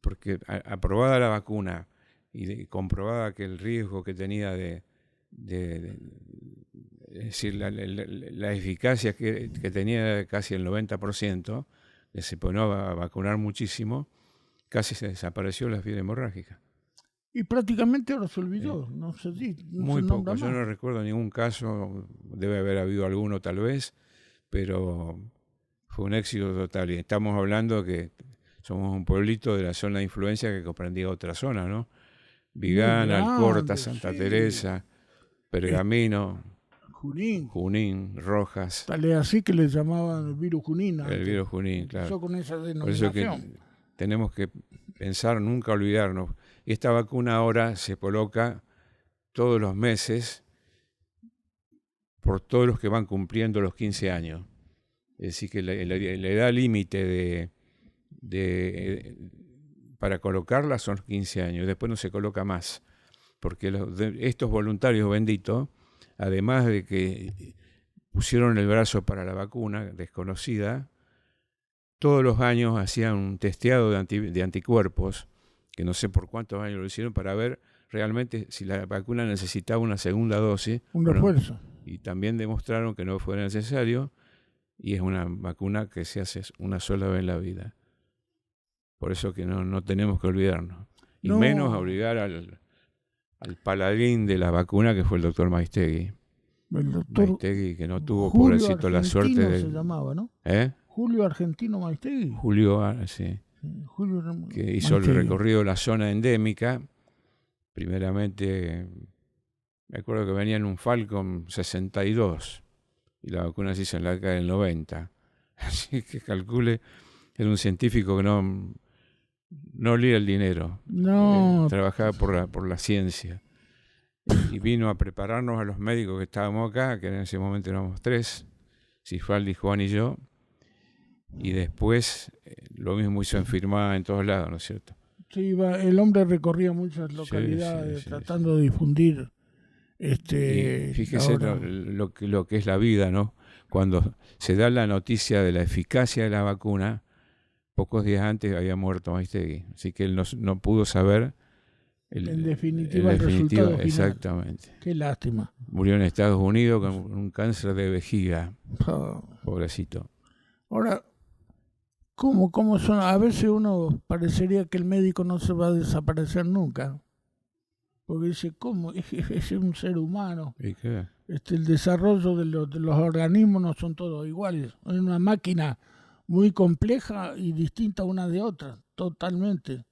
porque aprobada la vacuna y comprobada que el riesgo que tenía es decir, la eficacia que tenía casi el 90%, que se ponía a vacunar muchísimo, casi se desapareció la fiebre hemorrágica. Y prácticamente ahora se olvidó, muy poco, yo no recuerdo ningún caso, debe haber habido alguno tal vez, pero fue un éxito total. Y estamos hablando que somos un pueblito de la zona de influencia que comprendía otra zona, ¿no? Vigana, Alcorta, Santa Teresa, Pergamino, Junín, Rojas. Tal es así que le llamaban el virus Junín. El virus Junín, claro. Con esa denominación. Por eso que tenemos que pensar, nunca olvidarnos. Y esta vacuna ahora se coloca todos los meses por todos los que van cumpliendo los 15 años. Es decir, que la edad límite para colocarla son 15 años. Después no se coloca más. Porque estos voluntarios benditos, además de que pusieron el brazo para la vacuna desconocida, todos los años hacían un testeado de anticuerpos, que no sé por cuántos años lo hicieron, para ver realmente si la vacuna necesitaba una segunda dosis. Un refuerzo. Y también demostraron que no fue necesario, y es una vacuna que se hace una sola vez en la vida. Por eso que no tenemos que olvidarnos. Y menos obligar al paladín de la vacuna, que fue el doctor Maistegui. El doctor Maistegui, que no tuvo, Julio pobrecito, la suerte de... se llamaba, ¿no? Julio Argentino Maistegui. Julio, sí, Julio que hizo el Maistegui. recorrido de la zona endémica. Primeramente, me acuerdo que venía en un Falcon 62 y la vacuna se hizo en la década del 90. Así que calcule, era un científico que no olía el dinero, No, trabajaba por la ciencia. Y vino a prepararnos a los médicos que estábamos acá, que en ese momento éramos 3, Sifaldi, Juan y yo, y después lo mismo hizo en Firmá en todos lados, ¿no es cierto? sí, el hombre recorría muchas localidades sí, tratando de difundir Y fíjese ahora. lo que es la vida, ¿no? Cuando se da la noticia de la eficacia de la vacuna, pocos días antes había muerto Maistegui, así que él no pudo saber En definitiva, el resultado final. Exactamente. Qué lástima. Murió en Estados Unidos con un cáncer de vejiga, Oh. pobrecito. Ahora, ¿cómo son? A veces uno parecería que el médico no se va a desaparecer nunca. Porque dice, ¿cómo? Es un ser humano. ¿Y qué? El desarrollo de los organismos no son todos iguales. Es una máquina muy compleja y distinta una de otra, totalmente.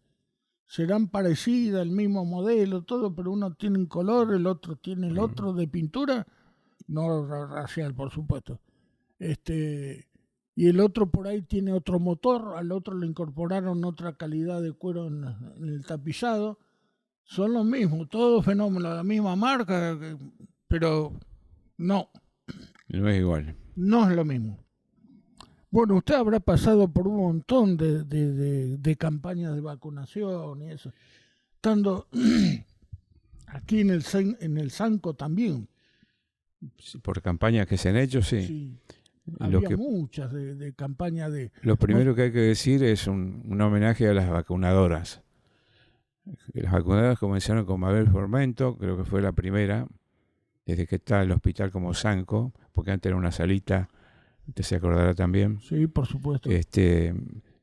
Serán parecidas, el mismo modelo, todo, pero uno tiene un color, el otro tiene el otro de pintura, no racial, por supuesto. Y el otro por ahí tiene otro motor, al otro le incorporaron otra calidad de cuero en el tapizado. Son los mismos, todos fenómenos, la misma marca, pero no es igual. No es lo mismo. Bueno, usted habrá pasado por un montón de campañas de vacunación y eso. Estando aquí en el Sanco también. Por campañas que se han hecho, sí. Sí. Había muchas de campañas de... Lo primero que hay que decir es un homenaje a las vacunadoras. Las vacunadoras comenzaron con Mabel Formento, creo que fue la primera, desde que está el hospital como Sanco, porque antes era una salita, usted se acordará también. Sí, por supuesto.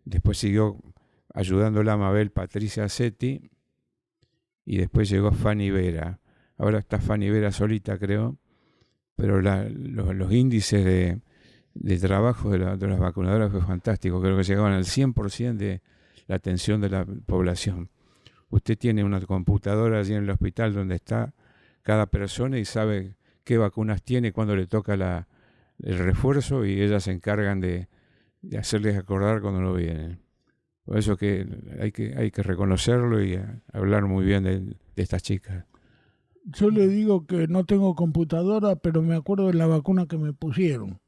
Después siguió ayudándola a Mabel Patricia Setti, y después llegó Fanny Vera. Ahora está Fanny Vera solita, creo, pero los índices de trabajo de las vacunadoras fue fantástico. Creo que llegaban al 100% de la atención de la población. Usted tiene una computadora allí en el hospital donde está cada persona y sabe qué vacunas tiene, cuándo le toca el refuerzo, y ellas se encargan de hacerles acordar cuando no vienen. Por eso que hay que reconocerlo y hablar muy bien de estas chicas. Yo le digo que no tengo computadora, pero me acuerdo de la vacuna que me pusieron.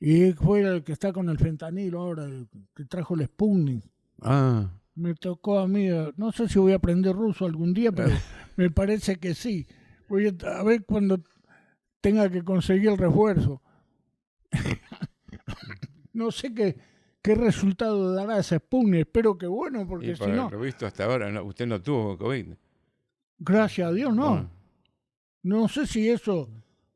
Y fue el que está con el fentanilo ahora, el que trajo el Sputnik. Ah. Me tocó a mí, no sé si voy a aprender ruso algún día, pero me parece que sí. Voy a ver cuando tenga que conseguir el refuerzo. No sé qué resultado dará ese Sputnik, espero que bueno, porque si no... Lo visto hasta ahora, usted no tuvo COVID. Gracias a Dios, no. No sé si eso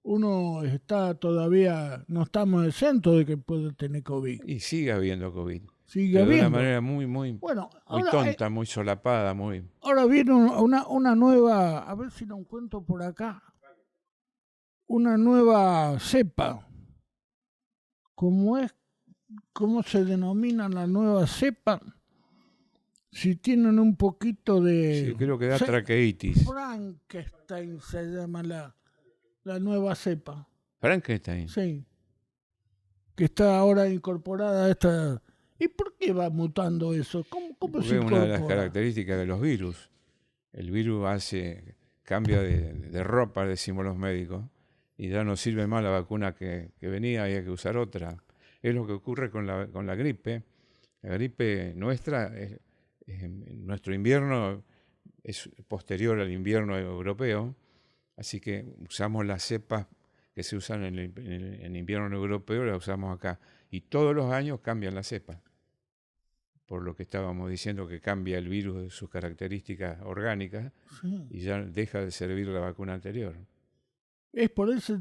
uno está todavía, no estamos exentos de que puede tener COVID. Y sigue habiendo COVID. Sigue habiendo. De una manera muy tonta, muy solapada, muy... Ahora viene una nueva, a ver si lo encuentro por acá, una nueva cepa. ¿Cómo se denomina la nueva cepa? Si tienen un poquito de... Sí, creo que da traqueitis. Frankenstein se llama la nueva cepa. ¿Frankenstein? Sí. Que está ahora incorporada a esta... ¿Y por qué va mutando eso? ¿Cómo se incorpora? Es una de las características de los virus. El virus cambia de ropa, decimos los médicos, y ya no sirve más la vacuna que venía y hay que usar otra. Es lo que ocurre con la gripe. La gripe nuestra, nuestro invierno es posterior al invierno europeo, así que usamos las cepas que se usan en el invierno europeo, las usamos acá. Y todos los años cambian las cepas. Por lo que estábamos diciendo, que cambia el virus de sus características orgánicas, sí, y ya deja de servir la vacuna anterior. Es por ese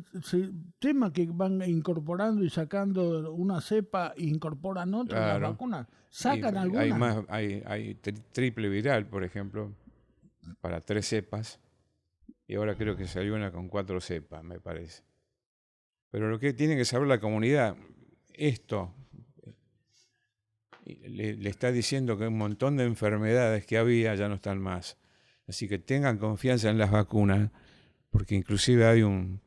tema que van incorporando y sacando una cepa e incorporan otra, claro, las vacunas. ¿Sacan alguna? Hay triple viral, por ejemplo, para 3 cepas, y ahora creo que salió una con 4 cepas, me parece. Pero lo que tiene que saber la comunidad, esto le está diciendo que un montón de enfermedades que había ya no están más. Así que tengan confianza en las vacunas, porque inclusive hay un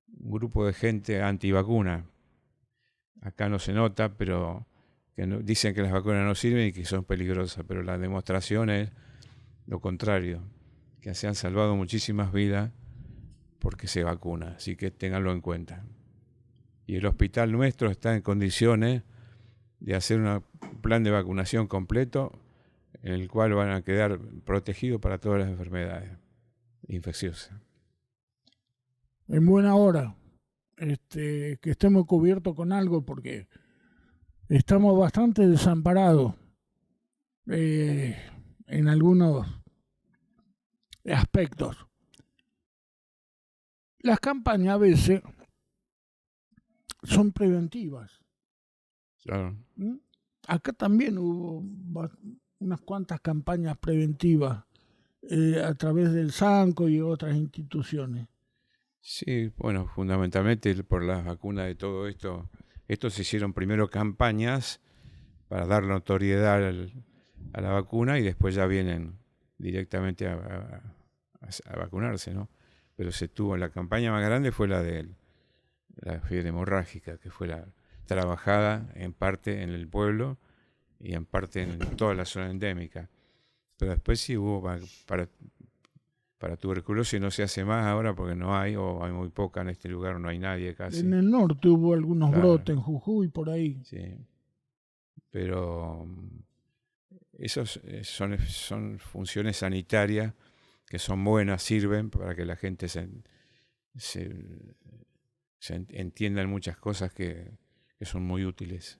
grupo de gente antivacuna. Acá no se nota, pero que dicen que las vacunas no sirven y que son peligrosas, pero la demostración es lo contrario, que se han salvado muchísimas vidas porque se vacuna, así que ténganlo en cuenta. Y el hospital nuestro está en condiciones de hacer un plan de vacunación completo en el cual van a quedar protegidos para todas las enfermedades infecciosas. En buena hora que estemos cubiertos con algo, porque estamos bastante desamparados en algunos aspectos. Las campañas a veces son preventivas. Claro. Acá también hubo unas cuantas campañas preventivas a través del SANCO y otras instituciones. Sí, bueno, fundamentalmente por las vacunas de todo esto. Estos se hicieron primero campañas para dar notoriedad a la vacuna y después ya vienen directamente a vacunarse, ¿no? Pero la campaña más grande fue la de la fiebre hemorrágica, que fue la trabajada en parte en el pueblo y en parte en toda la zona endémica. Pero después sí hubo para tuberculosis, no se hace más ahora porque no hay, o hay muy poca en este lugar, no hay nadie casi. En el norte hubo algunos brotes, en Jujuy, por ahí. Sí, pero esos son funciones sanitarias que son buenas, sirven para que la gente se entiendan muchas cosas que son muy útiles.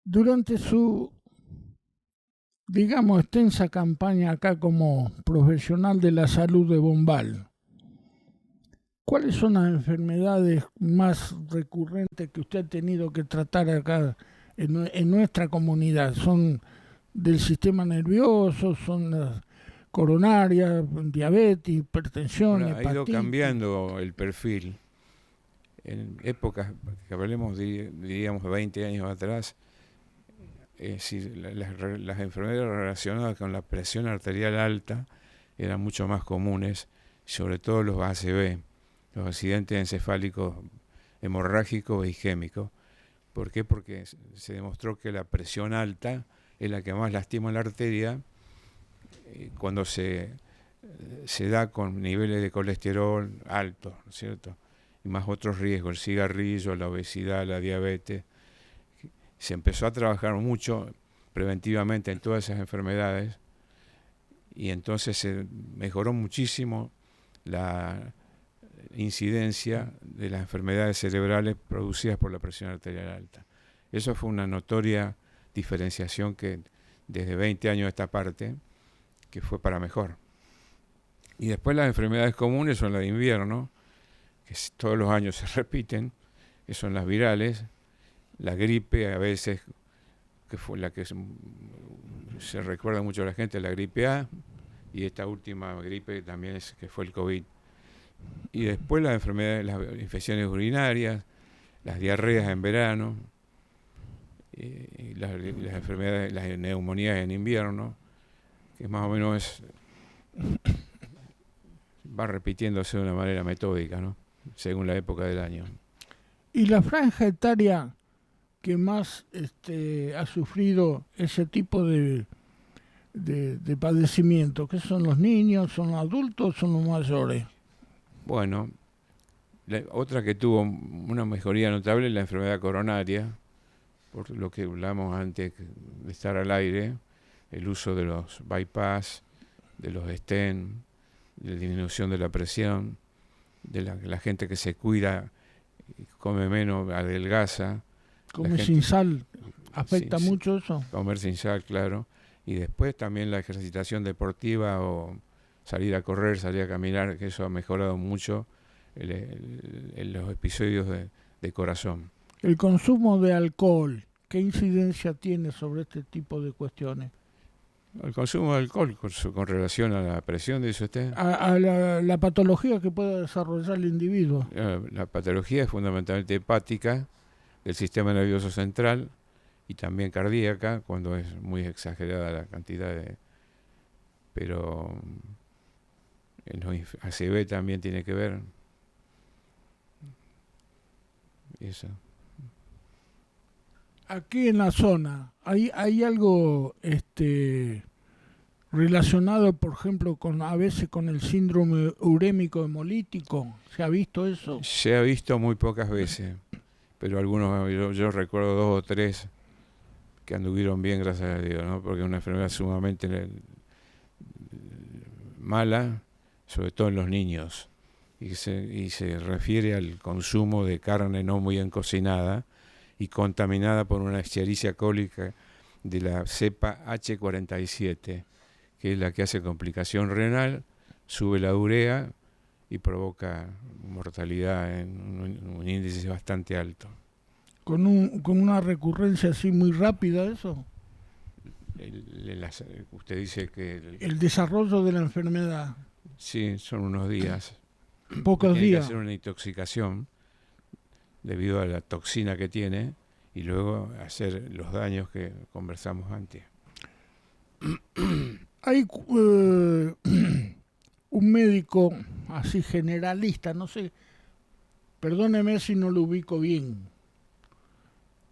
Durante su, digamos, extensa campaña acá como profesional de la salud de Bombal, ¿cuáles son las enfermedades más recurrentes que usted ha tenido que tratar acá en nuestra comunidad? ¿Son del sistema nervioso? ¿Son las coronarias, diabetes, hipertensión, Bueno, ha ido hepatitis? cambiando el perfil. En épocas que hablemos, diríamos, 20 años atrás, las enfermedades relacionadas con la presión arterial alta eran mucho más comunes, sobre todo los ACV, los accidentes encefálicos hemorrágicos e isquémicos. ¿Por qué? Porque se demostró que la presión alta es la que más lastima la arteria cuando se da con niveles de colesterol altos, ¿no es cierto? Y más otros riesgos, el cigarrillo, la obesidad, la diabetes. Se empezó a trabajar mucho preventivamente en todas esas enfermedades y entonces se mejoró muchísimo la incidencia de las enfermedades cerebrales producidas por la presión arterial alta. Eso fue una notoria diferenciación que desde 20 años a esta parte, que fue para mejor. Y después las enfermedades comunes son las de invierno, que todos los años se repiten, que son las virales, la gripe a veces, que fue la que se recuerda mucho a la gente, la gripe A, y esta última gripe también que fue el COVID. Y después las enfermedades, las infecciones urinarias, las diarreas en verano, y las enfermedades, las neumonías en invierno, que más o menos va repitiéndose de una manera metódica, ¿no? Según la época del año. ¿Y la franja etaria que más ha sufrido ese tipo de padecimiento? ¿Qué son los niños, son los adultos, son los mayores? Bueno, otra que tuvo una mejoría notable es la enfermedad coronaria, por lo que hablamos antes de estar al aire, el uso de los bypass, de los stent, de la disminución de la presión, de la gente que se cuida, come menos, adelgaza. Comer sin sal, ¿afecta mucho eso? Comer sin sal, claro. Y después también la ejercitación deportiva o salir a correr, salir a caminar, que eso ha mejorado mucho los episodios de corazón. El consumo de alcohol, ¿qué incidencia tiene sobre este tipo de cuestiones? El consumo de alcohol con relación a la presión, dice usted. A la patología que pueda desarrollar el individuo. La patología es fundamentalmente hepática, del sistema nervioso central, y también cardíaca cuando es muy exagerada la cantidad de... Pero en los ACV también tiene que ver eso. Aquí en la zona, ¿hay algo relacionado, por ejemplo, a veces con el síndrome urémico hemolítico? ¿Se ha visto eso? Se ha visto muy pocas veces, pero algunos, yo recuerdo 2 o 3 que anduvieron bien, gracias a Dios, ¿no? Porque es una enfermedad sumamente mala, sobre todo en los niños, y se refiere al consumo de carne no muy bien cocinada y contaminada por una Escherichia cólica de la cepa H47, que es la que hace complicación renal, sube la urea y provoca mortalidad en un índice bastante alto. ¿Con una recurrencia así muy rápida eso? Usted dice que El desarrollo de la enfermedad, sí, son unos días. pocos Tiene que días. hacer una intoxicación debido a la toxina que tiene y luego hacer los daños que conversamos antes. Hay un médico así generalista, no sé, perdóneme si no lo ubico bien,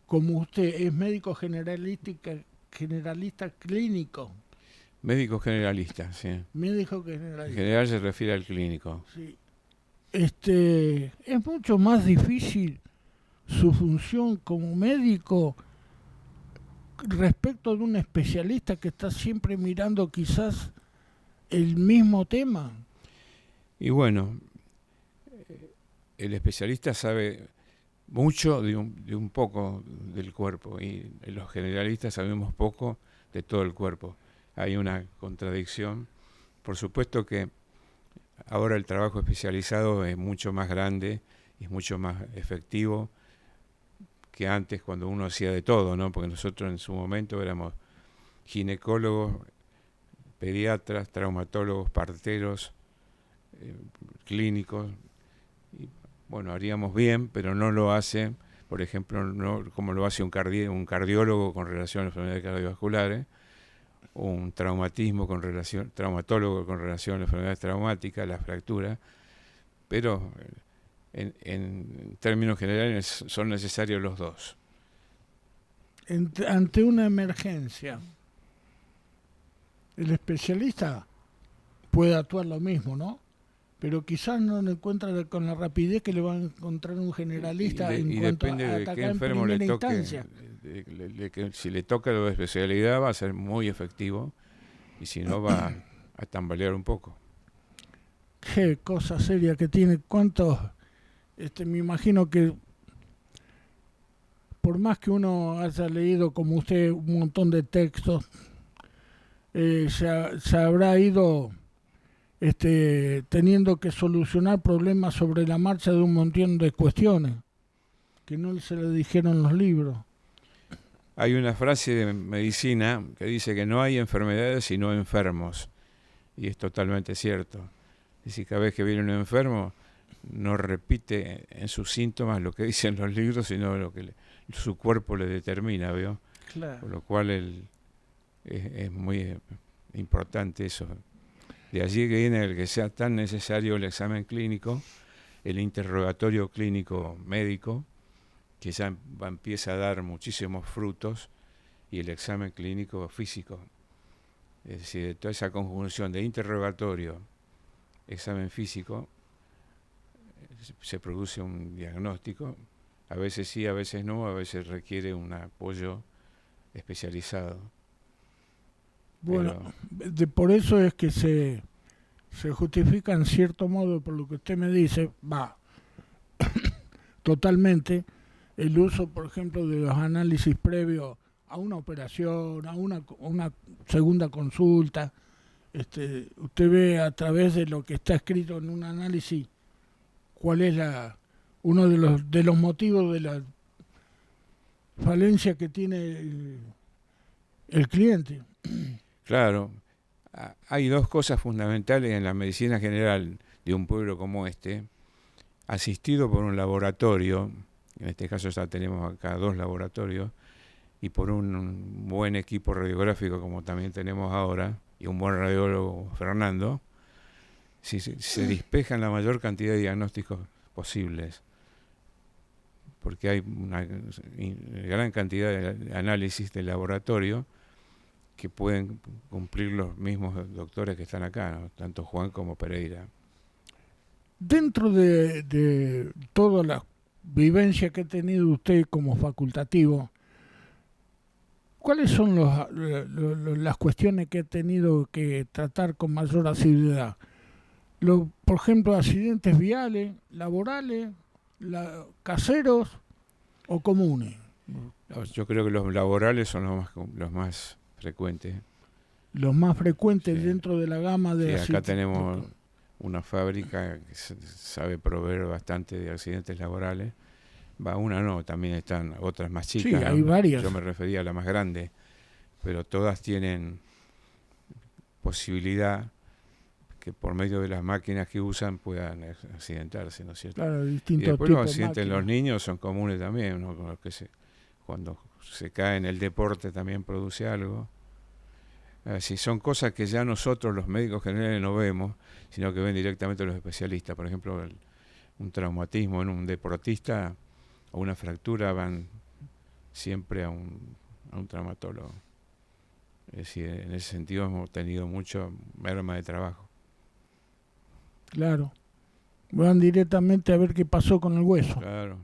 como usted es médico generalista clínico, Médico generalista, sí. médico En generalista. general se refiere al clínico. Sí. Es mucho más difícil su función como médico respecto de un especialista que está siempre mirando quizás el mismo tema. Y bueno, el especialista sabe mucho de un poco del cuerpo y los generalistas sabemos poco de todo el cuerpo. Hay una contradicción. Por supuesto que ahora el trabajo especializado es mucho más grande y es mucho más efectivo que antes cuando uno hacía de todo, ¿no? Porque nosotros en su momento éramos ginecólogos, pediatras, traumatólogos, parteros, clínicos. Y, bueno, haríamos bien, pero no lo hace, por ejemplo, no como lo hace un cardiólogo con relación a enfermedades cardiovasculares, o un traumatólogo con relación a enfermedades traumáticas, la fractura, pero en términos generales son necesarios los dos. Ante una emergencia, el especialista puede actuar lo mismo, ¿no? Pero quizás no lo encuentra con la rapidez que le va a encontrar un generalista en cuanto Depende a de qué atacar en enfermo le primera toque. instancia. Si le toca la especialidad va a ser muy efectivo y si no va a tambalear un poco. Qué cosa seria que tiene. ¿Cuántos? Me imagino que por más que uno haya leído como usted un montón de textos, se habrá ido teniendo que solucionar problemas sobre la marcha de un montón de cuestiones que no se le dijeron los libros. Hay una frase de medicina que dice que no hay enfermedades sino enfermos, y es totalmente cierto. Es decir, cada vez que viene un enfermo no repite en sus síntomas lo que dicen los libros, sino lo que su cuerpo le determina, ¿vio? Claro. Por lo cual es muy importante eso. De allí que viene el que sea tan necesario el examen clínico, el interrogatorio clínico médico, que ya empieza a dar muchísimos frutos, y el examen clínico físico. Es decir, de toda esa conjunción de interrogatorio, examen físico, se produce un diagnóstico. A veces sí, a veces no, a veces requiere un apoyo especializado. Bueno, por eso es que se justifica en cierto modo, por lo que usted me dice, totalmente, el uso, por ejemplo, de los análisis previos a una operación, a una segunda consulta. Usted ve a través de lo que está escrito en un análisis cuál es uno de los motivos de la falencia que tiene el cliente. Claro, hay dos cosas fundamentales en la medicina general de un pueblo como este, asistido por un laboratorio, en este caso ya tenemos acá 2 laboratorios, y por un buen equipo radiográfico como también tenemos ahora, y un buen radiólogo, Fernando, si se despejan la mayor cantidad de diagnósticos posibles, porque hay una gran cantidad de análisis de laboratorio que pueden cumplir los mismos doctores que están acá, ¿no? Tanto Juan como Pereira. Dentro de toda la vivencia que ha tenido usted como facultativo, ¿cuáles son las cuestiones que ha tenido que tratar con mayor asiduidad? Por ejemplo, accidentes viales, laborales, caseros o comunes. Yo creo que los laborales son los más frecuentes. Los más frecuentes Sí. dentro de la gama de Sí, acá tenemos una fábrica que sabe proveer bastante de accidentes laborales. Una no, también están otras más chicas. Sí, hay ¿no? varias. Yo me refería a la más grande, pero todas tienen posibilidad que por medio de las máquinas que usan puedan accidentarse, ¿no es cierto? Claro, Y distintos después tipos los de accidentes en los máquinas. niños son comunes también, ¿no? Con los que cuando se cae en el deporte también produce algo. Así, son cosas que ya nosotros los médicos generales no vemos, sino que ven directamente los especialistas. Por ejemplo, un traumatismo en un deportista o una fractura van siempre a un traumatólogo. Es decir, en ese sentido hemos tenido mucho merma de trabajo. Claro. Van directamente a ver qué pasó con el hueso. Claro.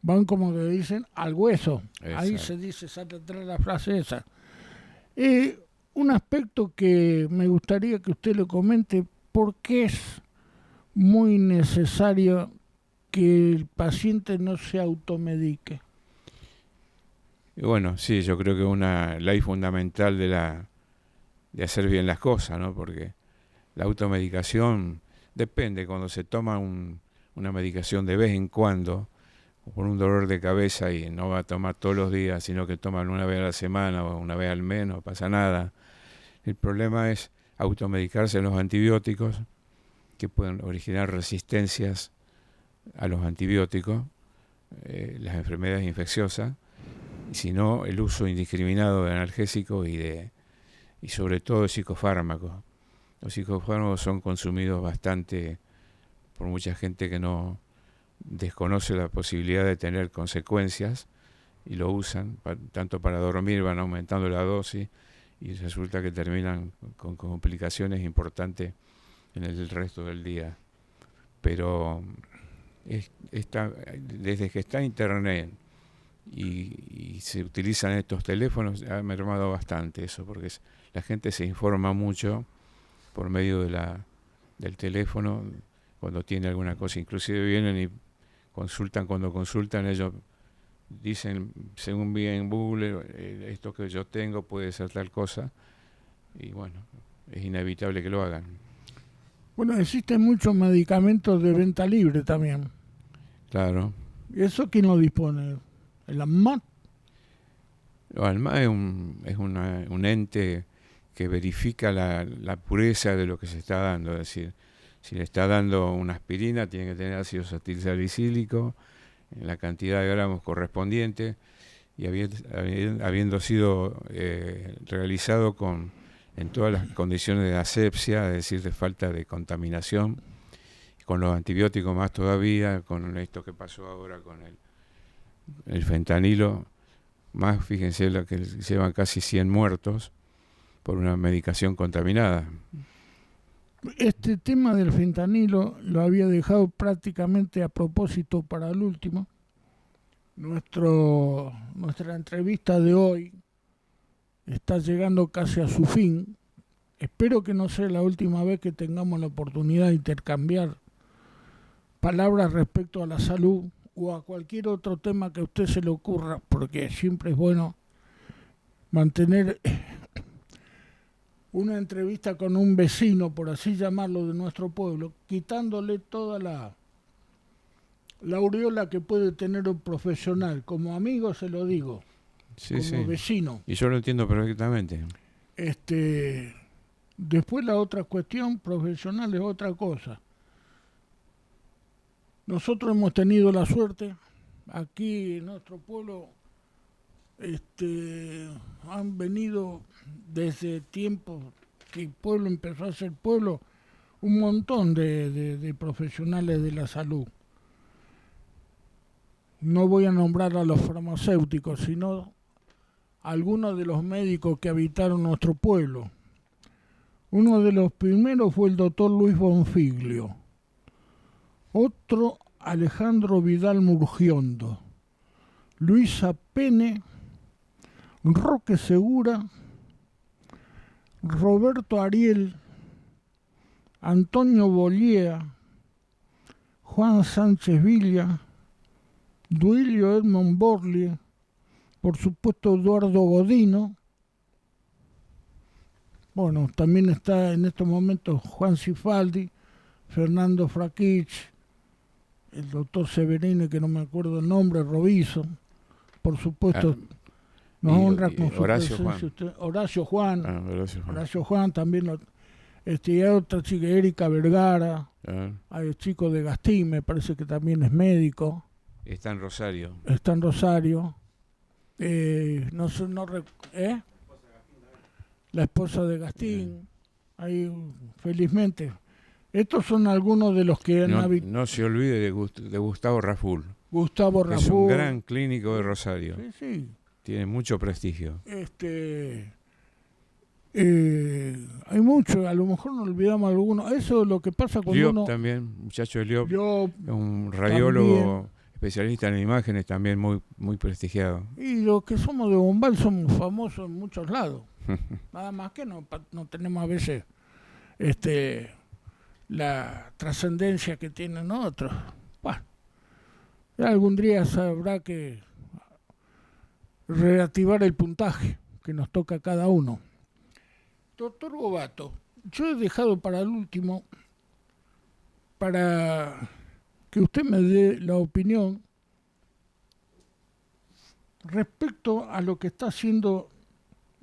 Van como que dicen al hueso. Exacto. Ahí se dice, sale atrás la frase esa. Un aspecto que me gustaría que usted le comente, ¿por qué es muy necesario que el paciente no se automedique? Y bueno, sí, yo creo que es una ley fundamental de hacer bien las cosas, ¿no? Porque la automedicación depende, cuando se toma una medicación de vez en cuando, por un dolor de cabeza y no va a tomar todos los días, sino que toman una vez a la semana o una vez al mes, no pasa nada. El problema es automedicarse en los antibióticos, que pueden originar resistencias a los antibióticos, las enfermedades infecciosas, y si no, el uso indiscriminado de analgésicos y sobre todo de psicofármacos. Los psicofármacos son consumidos bastante por mucha gente que no desconoce la posibilidad de tener consecuencias y lo usan, tanto para dormir, van aumentando la dosis y resulta que terminan con complicaciones importantes en el resto del día. Pero desde que está Internet y se utilizan estos teléfonos, ha mermado bastante eso, porque la gente se informa mucho por medio del teléfono cuando tiene alguna cosa. Inclusive vienen y consultan, cuando consultan ellos dicen, según vi en Google, esto que yo tengo puede ser tal cosa, y bueno, es inevitable que lo hagan. Bueno, existen muchos medicamentos de venta libre también. Claro. ¿Y eso quién lo dispone? ¿El ANMAT? El ANMAT es un ente que verifica la pureza de lo que se está dando, es decir, si le está dando una aspirina, tiene que tener ácido salicílico en la cantidad de gramos correspondiente, y habiendo sido realizado en todas las condiciones de asepsia, es decir, de falta de contaminación, con los antibióticos más todavía, con esto que pasó ahora con el fentanilo, más fíjense lo que llevan casi 100 muertos por una medicación contaminada. Este tema del fentanilo lo había dejado prácticamente a propósito para el último. Nuestra entrevista de hoy está llegando casi a su fin. Espero que no sea la última vez que tengamos la oportunidad de intercambiar palabras respecto a la salud o a cualquier otro tema que a usted se le ocurra, porque siempre es bueno mantener una entrevista con un vecino, por así llamarlo, de nuestro pueblo, quitándole toda la aureola que puede tener un profesional. Como amigo se lo digo, Sí, como sí. vecino. Y yo lo entiendo perfectamente. Después la otra cuestión profesional es otra cosa. Nosotros hemos tenido la suerte aquí en nuestro pueblo han venido desde tiempos que el pueblo empezó a ser pueblo, un montón de profesionales de la salud. No voy a nombrar a los farmacéuticos, sino a algunos de los médicos que habitaron nuestro pueblo. Uno de los primeros fue el doctor Luis Bonfiglio, otro Alejandro Vidal Murgiondo, Luisa Pene, Roque Segura, Roberto Ariel, Antonio Bolía, Juan Sánchez Villa, Duilio Edmond Borli, por supuesto Eduardo Godino. Bueno, también está en estos momentos Juan Cifaldi, Fernando Fraquich, el doctor Severino, que no me acuerdo el nombre, Robiso, por supuesto. Nos honra con su Horacio presencia Juan. usted. Horacio Juan. Horacio Juan. Horacio Juan también. Y hay otra chica, Erika Vergara. Hay el chico de Gastín, me parece que también es médico. Está en Rosario. Está en Rosario. La esposa de Gastín. Ahí, felizmente. Estos son algunos de los que han habitado. No se olvide de Gustavo Raful. Gustavo Raful. Es un gran clínico de Rosario. Sí, sí. Tiene mucho prestigio. Hay mucho, a lo mejor nos olvidamos algunos. Eso es lo que pasa cuando Liop uno... también, muchacho de Liop, un también. radiólogo especialista en imágenes, también muy, muy prestigiado. Y los que somos de Bombal somos famosos en muchos lados. Nada más que no tenemos a veces la trascendencia que tienen otros. Bueno, algún día habrá que reactivar el puntaje que nos toca a cada uno. Doctor Bobato, yo he dejado para el último, para que usted me dé la opinión respecto a lo que está haciendo,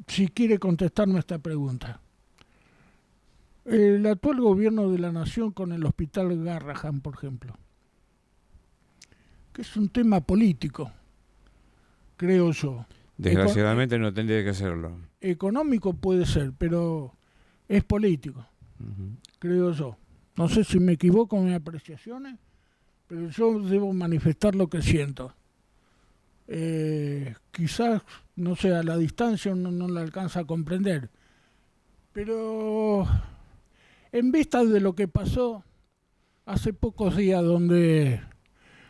si quiere contestarme esta pregunta. El actual gobierno de la nación con el hospital Garrahan, por ejemplo, que es un tema político, creo yo. Desgraciadamente no tendría que hacerlo. Económico puede ser, pero es político, creo yo. No sé si me equivoco en mis apreciaciones, pero yo debo manifestar lo que siento. Quizás, no sé, a la distancia uno no la alcanza a comprender, pero en vista de lo que pasó hace pocos días, donde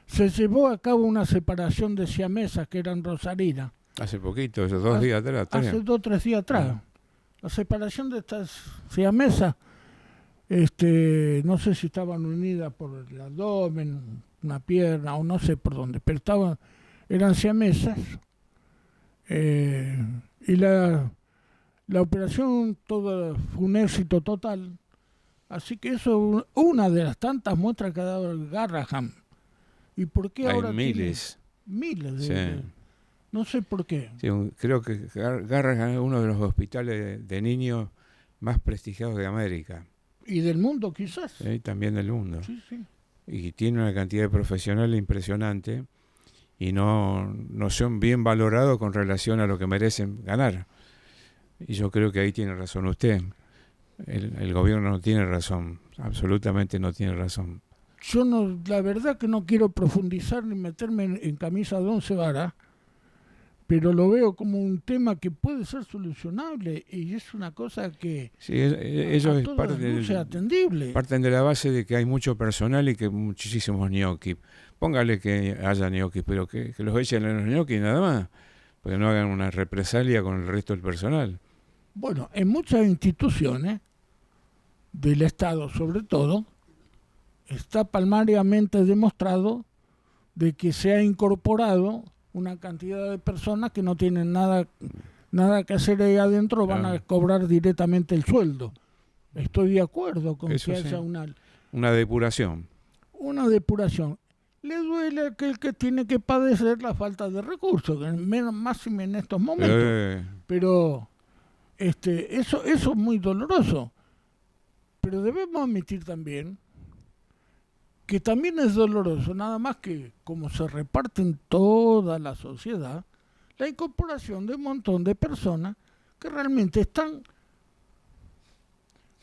se llevó a cabo una separación de siamesas que eran rosarinas. Hace poquito, hace 2 días atrás. Hace 2 o 3 días atrás. La separación de estas siamesas, no sé si estaban unidas por el abdomen, una pierna o no sé por dónde, pero eran siamesas. Y la operación toda fue un éxito total. Así que eso es una de las tantas muestras que ha dado el Garrahan. ¿Y por qué ahora hay miles? Miles Sí. No sé por qué. Sí, creo que Garrahan es uno de los hospitales de niños más prestigiados de América. Y del mundo quizás. Sí, también del mundo. Sí, sí. Y tiene una cantidad de profesionales impresionante y no son bien valorados con relación a lo que merecen ganar. Y yo creo que ahí tiene razón usted. El gobierno no tiene razón, absolutamente no tiene razón. Yo la verdad que no quiero profundizar ni meterme en camisa de 11 varas, pero lo veo como un tema que puede ser solucionable y es una cosa que sí, ellos a todas luces atendible. Parten de la base de que hay mucho personal y que muchísimos ñoquis. Póngale que haya ñoquis, pero que los echen a los ñoquis nada más, porque no hagan una represalia con el resto del personal. Bueno, en muchas instituciones del Estado sobre todo, está palmariamente demostrado de que se ha incorporado una cantidad de personas que no tienen nada que hacer ahí adentro, van a cobrar directamente el sueldo. Estoy de acuerdo con eso que sí. haya una depuración. Una depuración. Le duele a aquel que tiene que padecer la falta de recursos, menos máximo en estos momentos. Pero eso es muy doloroso. Pero debemos admitir también que también es doloroso, nada más que como se reparte en toda la sociedad, la incorporación de un montón de personas que realmente están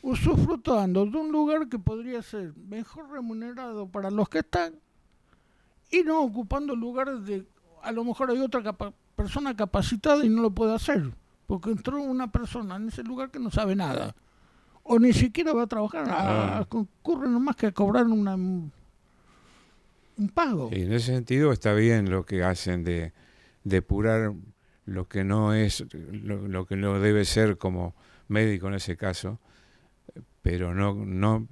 usufructuando de un lugar que podría ser mejor remunerado para los que están y no ocupando lugares de, a lo mejor hay otra persona capacitada y no lo puede hacer, porque entró una persona en ese lugar que no sabe nada, o ni siquiera va a trabajar, ocurre nomás que a cobrar un pago. Y en ese sentido está bien lo que hacen de depurar lo que no es, lo que no debe ser como médico en ese caso, pero no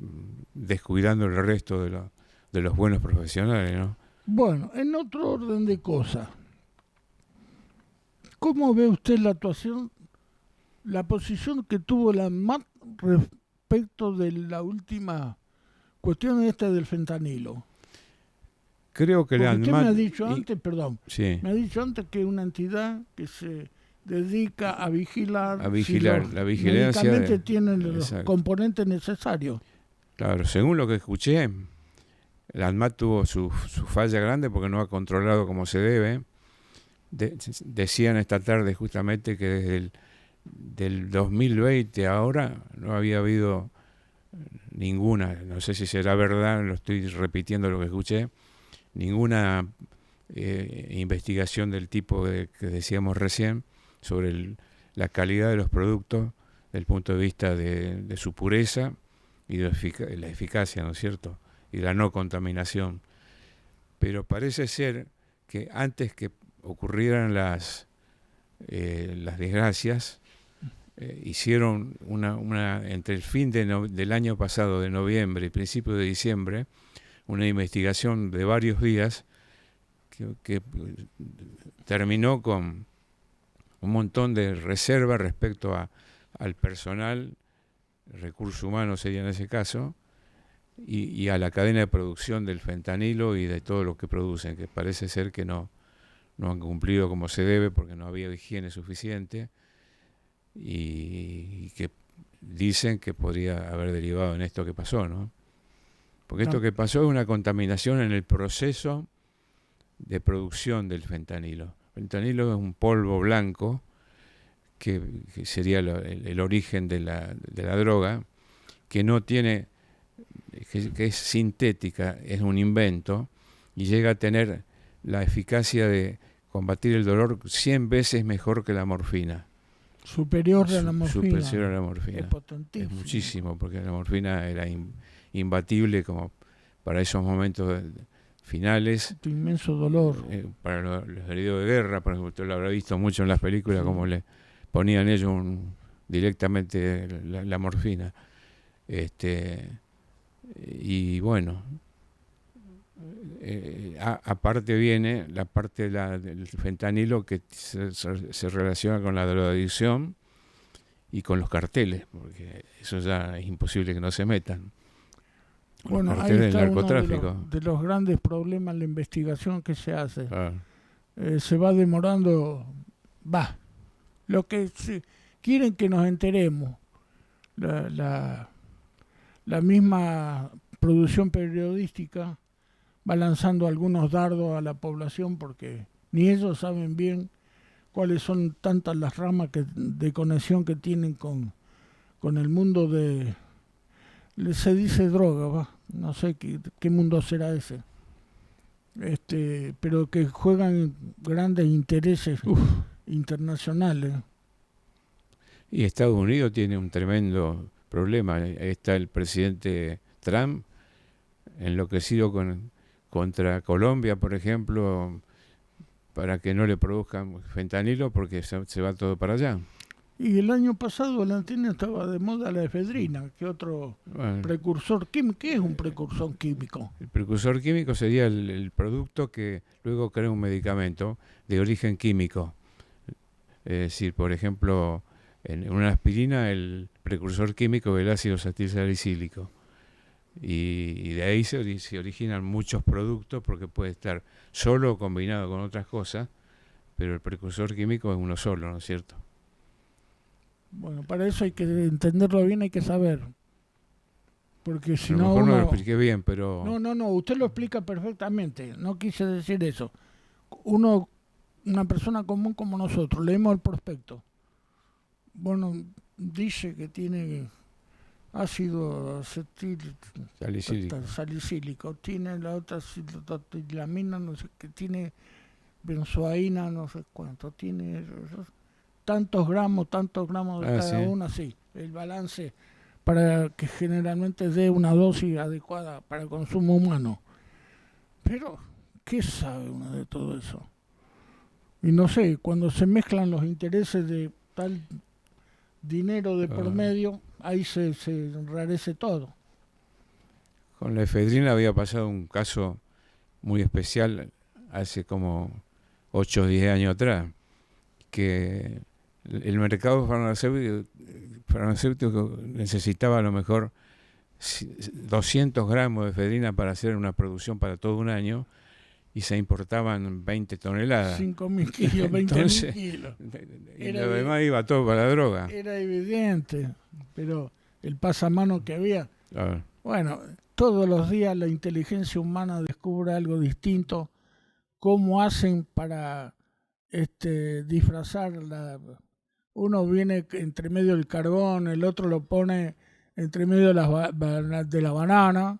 descuidando el resto de los buenos profesionales, ¿no? Bueno, en otro orden de cosas, ¿cómo ve usted la posición que tuvo la MAT respecto de la última cuestión esta del fentanilo? Creo que Porque usted me ha dicho y- antes, perdón, sí, me ha dicho antes que una entidad que se dedica a vigilar, a vigilar, si la los vigilancia medicamentos tienen los exacto. componentes necesarios. Claro, según lo que escuché, la ANMAT tuvo su falla grande porque no ha controlado como se debe. Decían esta tarde justamente que desde del 2020 a ahora no había habido ninguna, no sé si será verdad, lo estoy repitiendo lo que escuché, ninguna investigación del tipo que decíamos recién sobre la calidad de los productos desde el punto de vista de su pureza y de la eficacia, ¿no es cierto? Y la no contaminación. Pero parece ser que antes que ocurrieran las desgracias, hicieron entre el fin del año pasado, de noviembre y principio de diciembre, una investigación de varios días que terminó con un montón de reservas respecto al personal, recursos humanos sería en ese caso, y a la cadena de producción del fentanilo y de todo lo que producen, que parece ser que no han cumplido como se debe porque no había higiene suficiente y que dicen que podría haber derivado en esto que pasó, ¿no? Porque esto que pasó es una contaminación en el proceso de producción del fentanilo. El fentanilo es un polvo blanco que sería el origen de la droga, que no tiene, que es sintética, es un invento, y llega a tener la eficacia de combatir el dolor 100 veces mejor que la morfina. Superior a la morfina. Superior a la morfina. Es potentísimo. Es muchísimo, porque la morfina era imbatible como para esos momentos finales. Este inmenso dolor. Para los heridos de guerra, por ejemplo, usted lo habrá visto mucho en las películas, como le ponían ellos directamente la morfina. Y bueno, aparte viene la parte del fentanilo que se relaciona con la drogadicción y con los carteles, porque eso ya es imposible que no se metan. Bueno, ahí está uno de los grandes problemas en la investigación que se hace. Se va demorando, lo que quieren que nos enteremos. La misma producción periodística va lanzando algunos dardos a la población porque ni ellos saben bien cuáles son tantas las ramas de conexión que tienen con el mundo se dice droga, no sé qué mundo será ese, pero que juegan grandes intereses internacionales. Y Estados Unidos tiene un tremendo problema. Ahí está el presidente Trump enloquecido contra Colombia, por ejemplo, para que no le produzcan fentanilo porque se va todo para allá. Y el año pasado el antiguo estaba de moda la efedrina, que otro precursor químico. ¿Qué es un precursor químico? El precursor químico sería el producto que luego crea un medicamento de origen químico. Es decir, por ejemplo, en una aspirina el precursor químico es el ácido salicílico. Y de ahí se originan muchos productos porque puede estar solo o combinado con otras cosas, pero el precursor químico es uno solo, ¿no es cierto? Bueno, para eso hay que entenderlo bien, hay que saber. Porque si a lo no mejor uno... no lo expliqué bien, pero... No, usted lo explica perfectamente, no quise decir eso. Uno una persona común como nosotros, leemos el prospecto. Bueno, dice que tiene ácido salicílico, tiene la otra citratilamina, no sé qué, tiene benzoaína, no sé cuánto, tiene tantos gramos de cada una, sí, el balance para que generalmente dé una dosis adecuada para el consumo humano. Pero, ¿qué sabe uno de todo eso? Y no sé, cuando se mezclan los intereses de tal dinero de por medio, ahí se enrarece todo. Con la efedrina había pasado un caso muy especial hace como 8 o 10 años atrás, que el mercado farmacéutico necesitaba a lo mejor 200 gramos de efedrina para hacer una producción para todo un año, y se importaban 20 toneladas. 5.000 kilos, 20.000 kilos. Y lo demás iba todo para la droga. Era evidente, pero el pasamano que había. Bueno, todos los días la inteligencia humana descubre algo distinto. ¿Cómo hacen para disfrazar uno viene entre medio del carbón, el otro lo pone entre medio de la banana,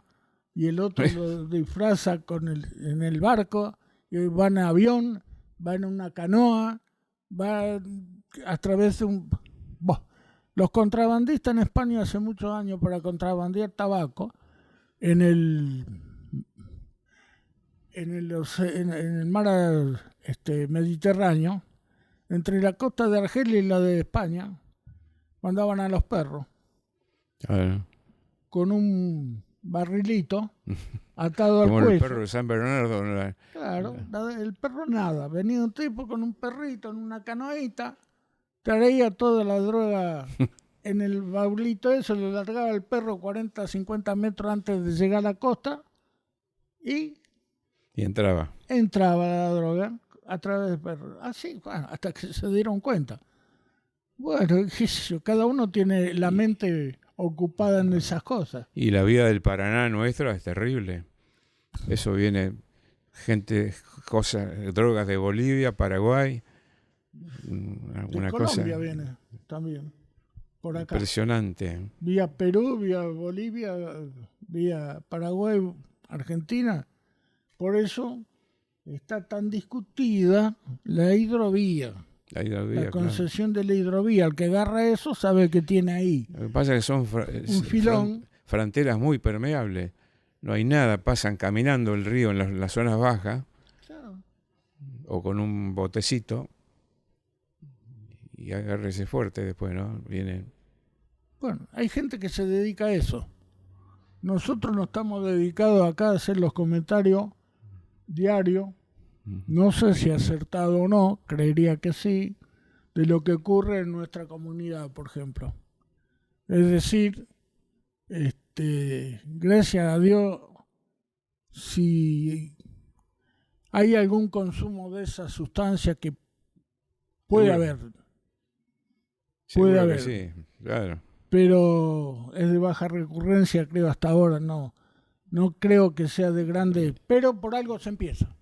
y el otro lo disfraza en el barco, y va en avión, va en una canoa, va a través de un... Los contrabandistas en España hace muchos años, para contrabandear tabaco en el mar Mediterráneo, entre la costa de Argelia y la de España, mandaban a los perros con un barrilito atado al cuello. Como el perro de San Bernardo. Claro, el perro nada. Venía un tipo con un perrito en una canoita, traía toda la droga en el baulito ese, lo largaba el perro 40, 50 metros antes de llegar a la costa y entraba la droga a través del perro. Así, bueno, hasta que se dieron cuenta. Bueno, cada uno tiene la mente ocupada en esas cosas. Y la vía del Paraná nuestra es terrible. Eso viene drogas de Bolivia, Paraguay, alguna cosa. De Colombia viene también, por acá. Impresionante. Vía Perú, vía Bolivia, vía Paraguay, Argentina. Por eso está tan discutida la hidrovía. La concesión de la hidrovía. El que agarra eso sabe que tiene ahí. Lo que pasa es que son un filón. Fronteras muy permeables. No hay nada, pasan caminando el río en las zonas bajas, claro, o con un botecito, y agárrese fuerte después, ¿no? Viene. Bueno, hay gente que se dedica a eso. Nosotros no estamos dedicados acá a hacer los comentarios diarios. No sé si acertado o no, creería que sí, de lo que ocurre en nuestra comunidad, por ejemplo. Es decir, gracias a Dios, si hay algún consumo de esa sustancia, que puede haber. Puede haber. Sí, claro. Pero es de baja recurrencia, creo, hasta ahora. No creo que sea de grande, pero por algo se empieza.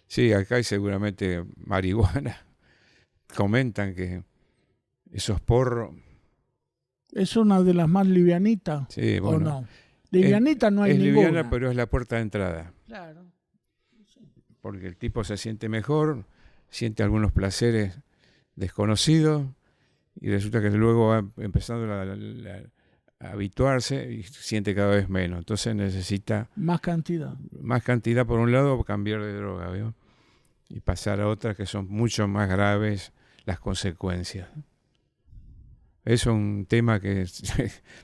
Sí, acá hay seguramente marihuana. Comentan que esos porros... ¿Es una de las más livianitas? Sí, bueno. ¿O no? Livianita no hay es ninguna. Liviana, pero es la puerta de entrada. Claro. Sí. Porque el tipo se siente mejor, siente algunos placeres desconocidos, y resulta que luego va empezando a habituarse y siente cada vez menos. Entonces necesita... Más cantidad por un lado, o cambiar de droga, ¿vio? Y pasar a otras que son mucho más graves las consecuencias. Es un tema que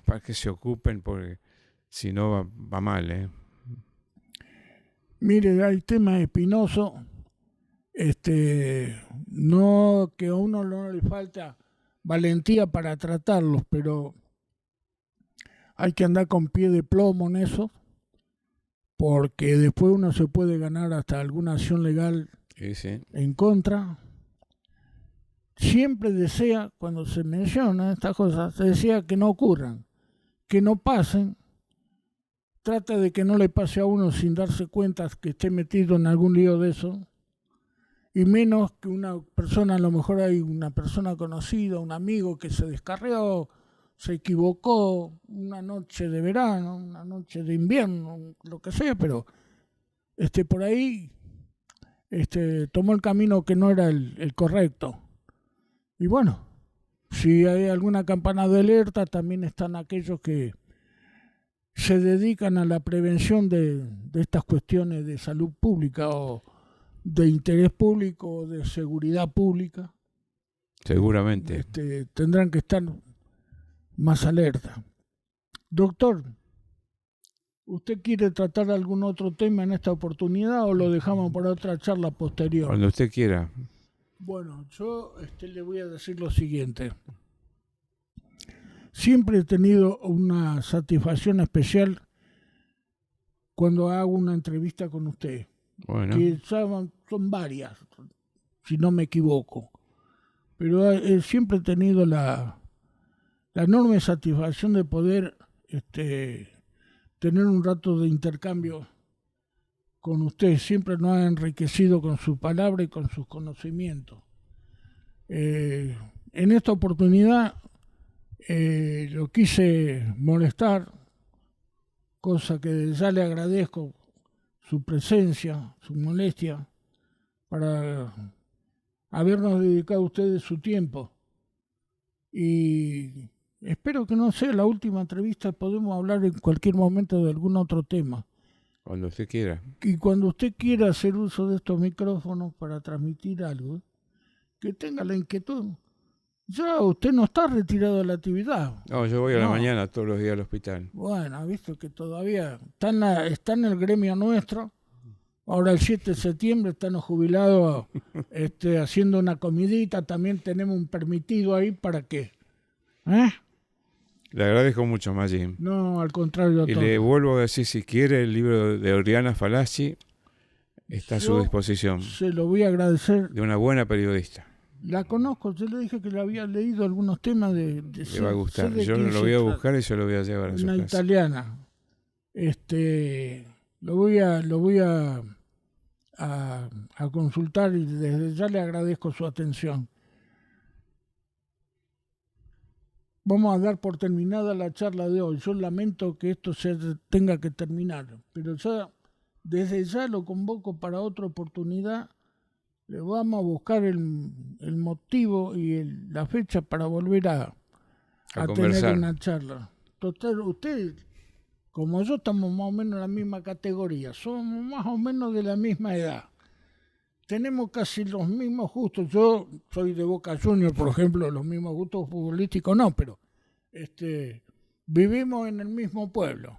para que se ocupen, porque si no va mal, ¿eh? Mire, hay temas espinosos, no que a uno no le falta valentía para tratarlos, pero hay que andar con pie de plomo en eso, porque después uno se puede ganar hasta alguna acción legal en contra. Siempre desea, cuando se mencionan estas cosas, se desea que no ocurran, que no pasen. Trata de que no le pase a uno sin darse cuenta que esté metido en algún lío de eso. y menos que una persona, a lo mejor hay una persona conocida, un amigo que se descarrió, se equivocó una noche de verano, una noche de invierno, lo que sea, pero por ahí tomó el camino que no era el correcto. Y bueno, si hay alguna campana de alerta, también están aquellos que se dedican a la prevención de estas cuestiones de salud pública o de interés público o de seguridad pública. Seguramente. Tendrán que estar más alerta. Doctor, ¿usted quiere tratar algún otro tema en esta oportunidad o lo dejamos para otra charla posterior? Cuando usted quiera. Bueno, yo le voy a decir lo siguiente. Siempre he tenido una satisfacción especial cuando hago una entrevista con usted. Bueno. Que son varias, si no me equivoco. Pero siempre he tenido la enorme satisfacción de poder tener un rato de intercambio con usted. Siempre nos ha enriquecido con su palabra y con sus conocimientos. En esta oportunidad lo quise molestar, cosa que ya le agradezco su presencia, su molestia, para habernos dedicado a ustedes su tiempo. Y espero que no sea la última entrevista, podemos hablar en cualquier momento de algún otro tema. Cuando usted quiera. Y cuando usted quiera hacer uso de estos micrófonos para transmitir algo, que tenga la inquietud. Ya usted no está retirado de la actividad. No, yo voy a la mañana todos los días al hospital. Bueno, ha visto que todavía está en el gremio nuestro. Ahora el 7 de septiembre están los jubilados haciendo una comidita. También tenemos un permitido ahí para que... Le agradezco mucho, Maggi. No, al contrario. Y le vuelvo a decir, si quiere, el libro de Oriana Falaschi está a su disposición. Se lo voy a agradecer. De una buena periodista. La conozco, yo le dije que le había leído algunos temas de le va a gustar. Yo lo voy a buscar y se lo voy a llevar a su casa. Una italiana. Lo voy a consultar y desde ya le agradezco su atención. Vamos a dar por terminada la charla de hoy. Yo lamento que esto tenga que terminar, pero desde ya lo convoco para otra oportunidad. Le vamos a buscar el motivo y la fecha para volver a tener una charla. Total, usted, como yo, estamos más o menos en la misma categoría. Somos más o menos de la misma edad. Tenemos casi los mismos gustos. Yo soy de Boca Juniors, por ejemplo, los mismos gustos futbolísticos no, pero vivimos en el mismo pueblo.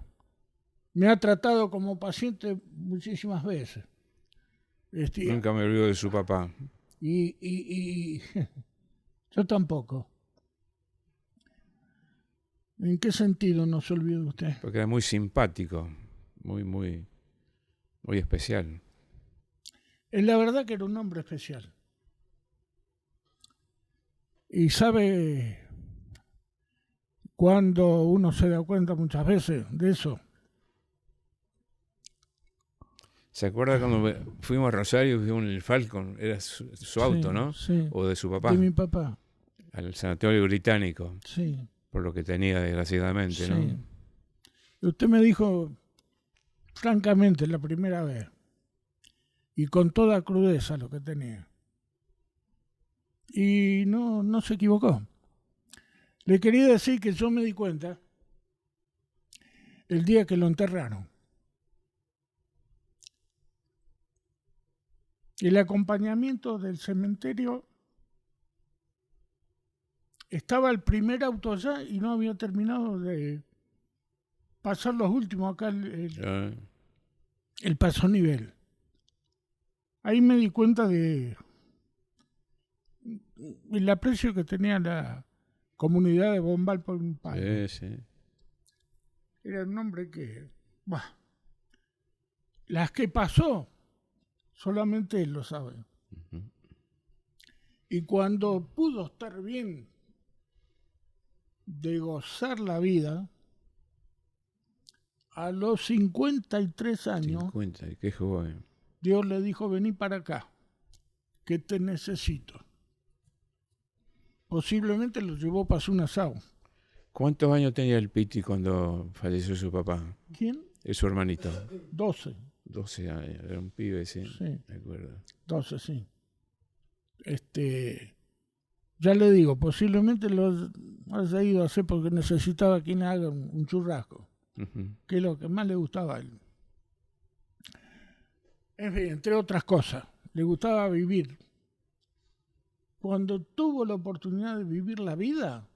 Me ha tratado como paciente muchísimas veces. Nunca me olvido de su papá. Y yo tampoco. ¿En qué sentido no se olvida usted? Porque era muy simpático, muy especial. La verdad que era un hombre especial. Y sabe cuando uno se da cuenta muchas veces de eso. ¿Se acuerda cuando fuimos a Rosario y fuimos en el Falcon? Era su auto, ¿no? Sí. ¿O de su papá? De mi papá. Al sanatorio británico. Sí. Por lo que tenía, desgraciadamente, ¿no? Sí. Usted me dijo, francamente, la primera vez, y con toda crudeza lo que tenía. Y no se equivocó. Le quería decir que yo me di cuenta el día que lo enterraron. El acompañamiento del cementerio, estaba el primer auto allá y no había terminado de pasar los últimos acá el paso nivel. Ahí me di cuenta de el aprecio que tenía la comunidad de Bombal por mi padre. Sí. Era un hombre que, las que pasó, solamente él lo sabe. Uh-huh. Y cuando pudo estar bien de gozar la vida, a los 53 años, 50, qué joven. Dios le dijo, vení para acá. que te necesito. Posiblemente lo llevó para hacer un asado. ¿Cuántos años tenía el Piti cuando falleció su papá? ¿Quién? Es su hermanito. 12. 12 años, era un pibe, sí. Sí. Me acuerdo. 12, sí. Ya le digo, posiblemente lo haya ido a hacer porque necesitaba quien haga un churrasco, que es lo que más le gustaba a él. En fin, entre otras cosas, le gustaba vivir. Cuando tuvo la oportunidad de vivir la vida,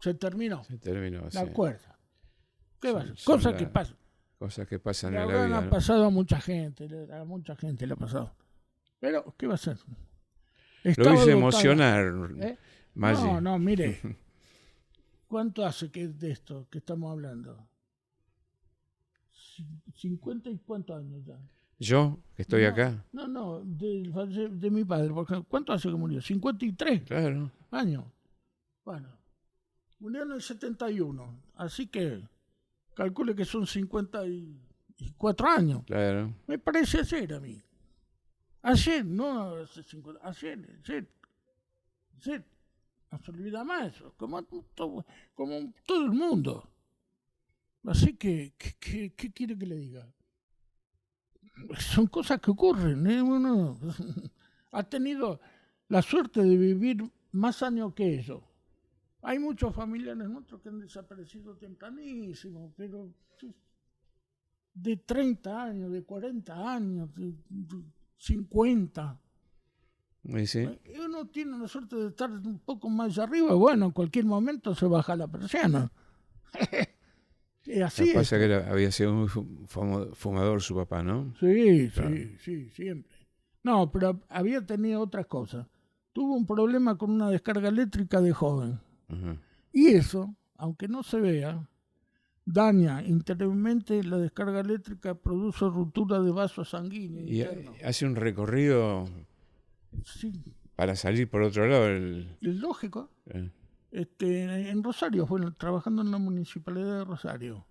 se terminó. Se terminó, ¿De sí. acuerdo? ¿Qué va a ser? Son Cosas que pasan. Cosas que pasan Le en la vida, ha ¿no? pasado a mucha gente le ha pasado. Pero, ¿qué va a hacer? Lo Estaba hice dotada. emocionar, Maggi. No, mire. ¿Cuánto hace que de esto que estamos hablando? 50 y cuántos años ya. Yo, que estoy acá. No, de mi padre. Porque ¿cuánto hace que murió? 53 Claro. años. Bueno, murió en el 71. Así que calcule que son 54 años. Claro. Me parece ayer a mí. Ayer, no hace 50. Ayer. No se olvida más eso. Como todo el mundo. Así que, ¿qué quiere que le diga? Son cosas que ocurren. Uno ha tenido la suerte de vivir más años que eso. Hay muchos familiares nuestros que han desaparecido tempranísimo, pero de 30 años, de 40 años, de 50. ¿Y sí? Uno tiene la suerte de estar un poco más arriba. Bueno, en cualquier momento se baja la persiana. Así Lo que es. pasa es que había sido muy fumador su papá, ¿no? Sí, Claro. sí, siempre. No, pero había tenido otras cosas. Tuvo un problema con una descarga eléctrica de joven. Ajá. Y eso, aunque no se vea, daña interiormente la descarga eléctrica, produce ruptura de vasos sanguíneos Y internos. hace un recorrido Sí, para salir por otro lado. es lógico. En Rosario, trabajando en la municipalidad de Rosario.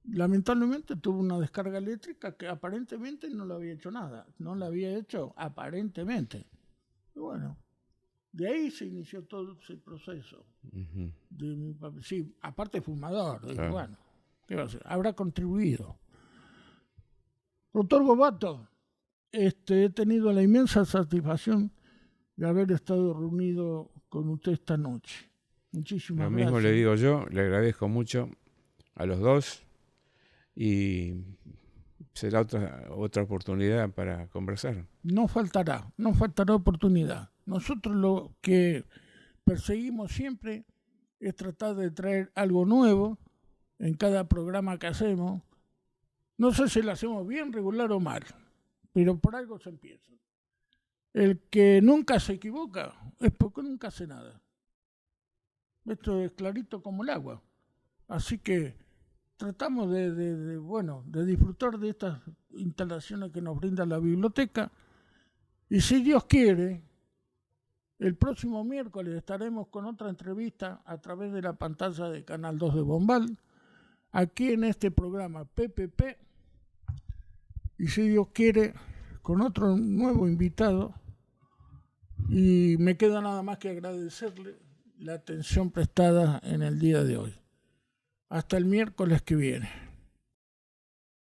Lamentablemente tuvo una descarga eléctrica que aparentemente no le había hecho nada. No la había hecho aparentemente. Y bueno, de ahí se inició todo ese proceso. De mi papá. Sí, aparte fumador. Digo, bueno, ¿qué va a hacer? Habrá contribuido. Doctor Gobato, he tenido la inmensa satisfacción de haber estado reunido con usted esta noche. Muchísimas gracias. Lo mismo le digo yo, le agradezco mucho a los dos y será otra oportunidad para conversar. No faltará oportunidad. Nosotros lo que perseguimos siempre es tratar de traer algo nuevo en cada programa que hacemos. No sé si lo hacemos bien, regular o mal, pero por algo se empieza. El que nunca se equivoca es porque nunca hace nada. Esto es clarito como el agua. Así que tratamos de disfrutar de estas instalaciones que nos brinda la biblioteca. Y si Dios quiere, el próximo miércoles estaremos con otra entrevista a través de la pantalla de Canal 2 de Bombal, aquí en este programa PPP. Y si Dios quiere, con otro nuevo invitado. Y me queda nada más que agradecerle la atención prestada en el día de hoy. Hasta el miércoles que viene.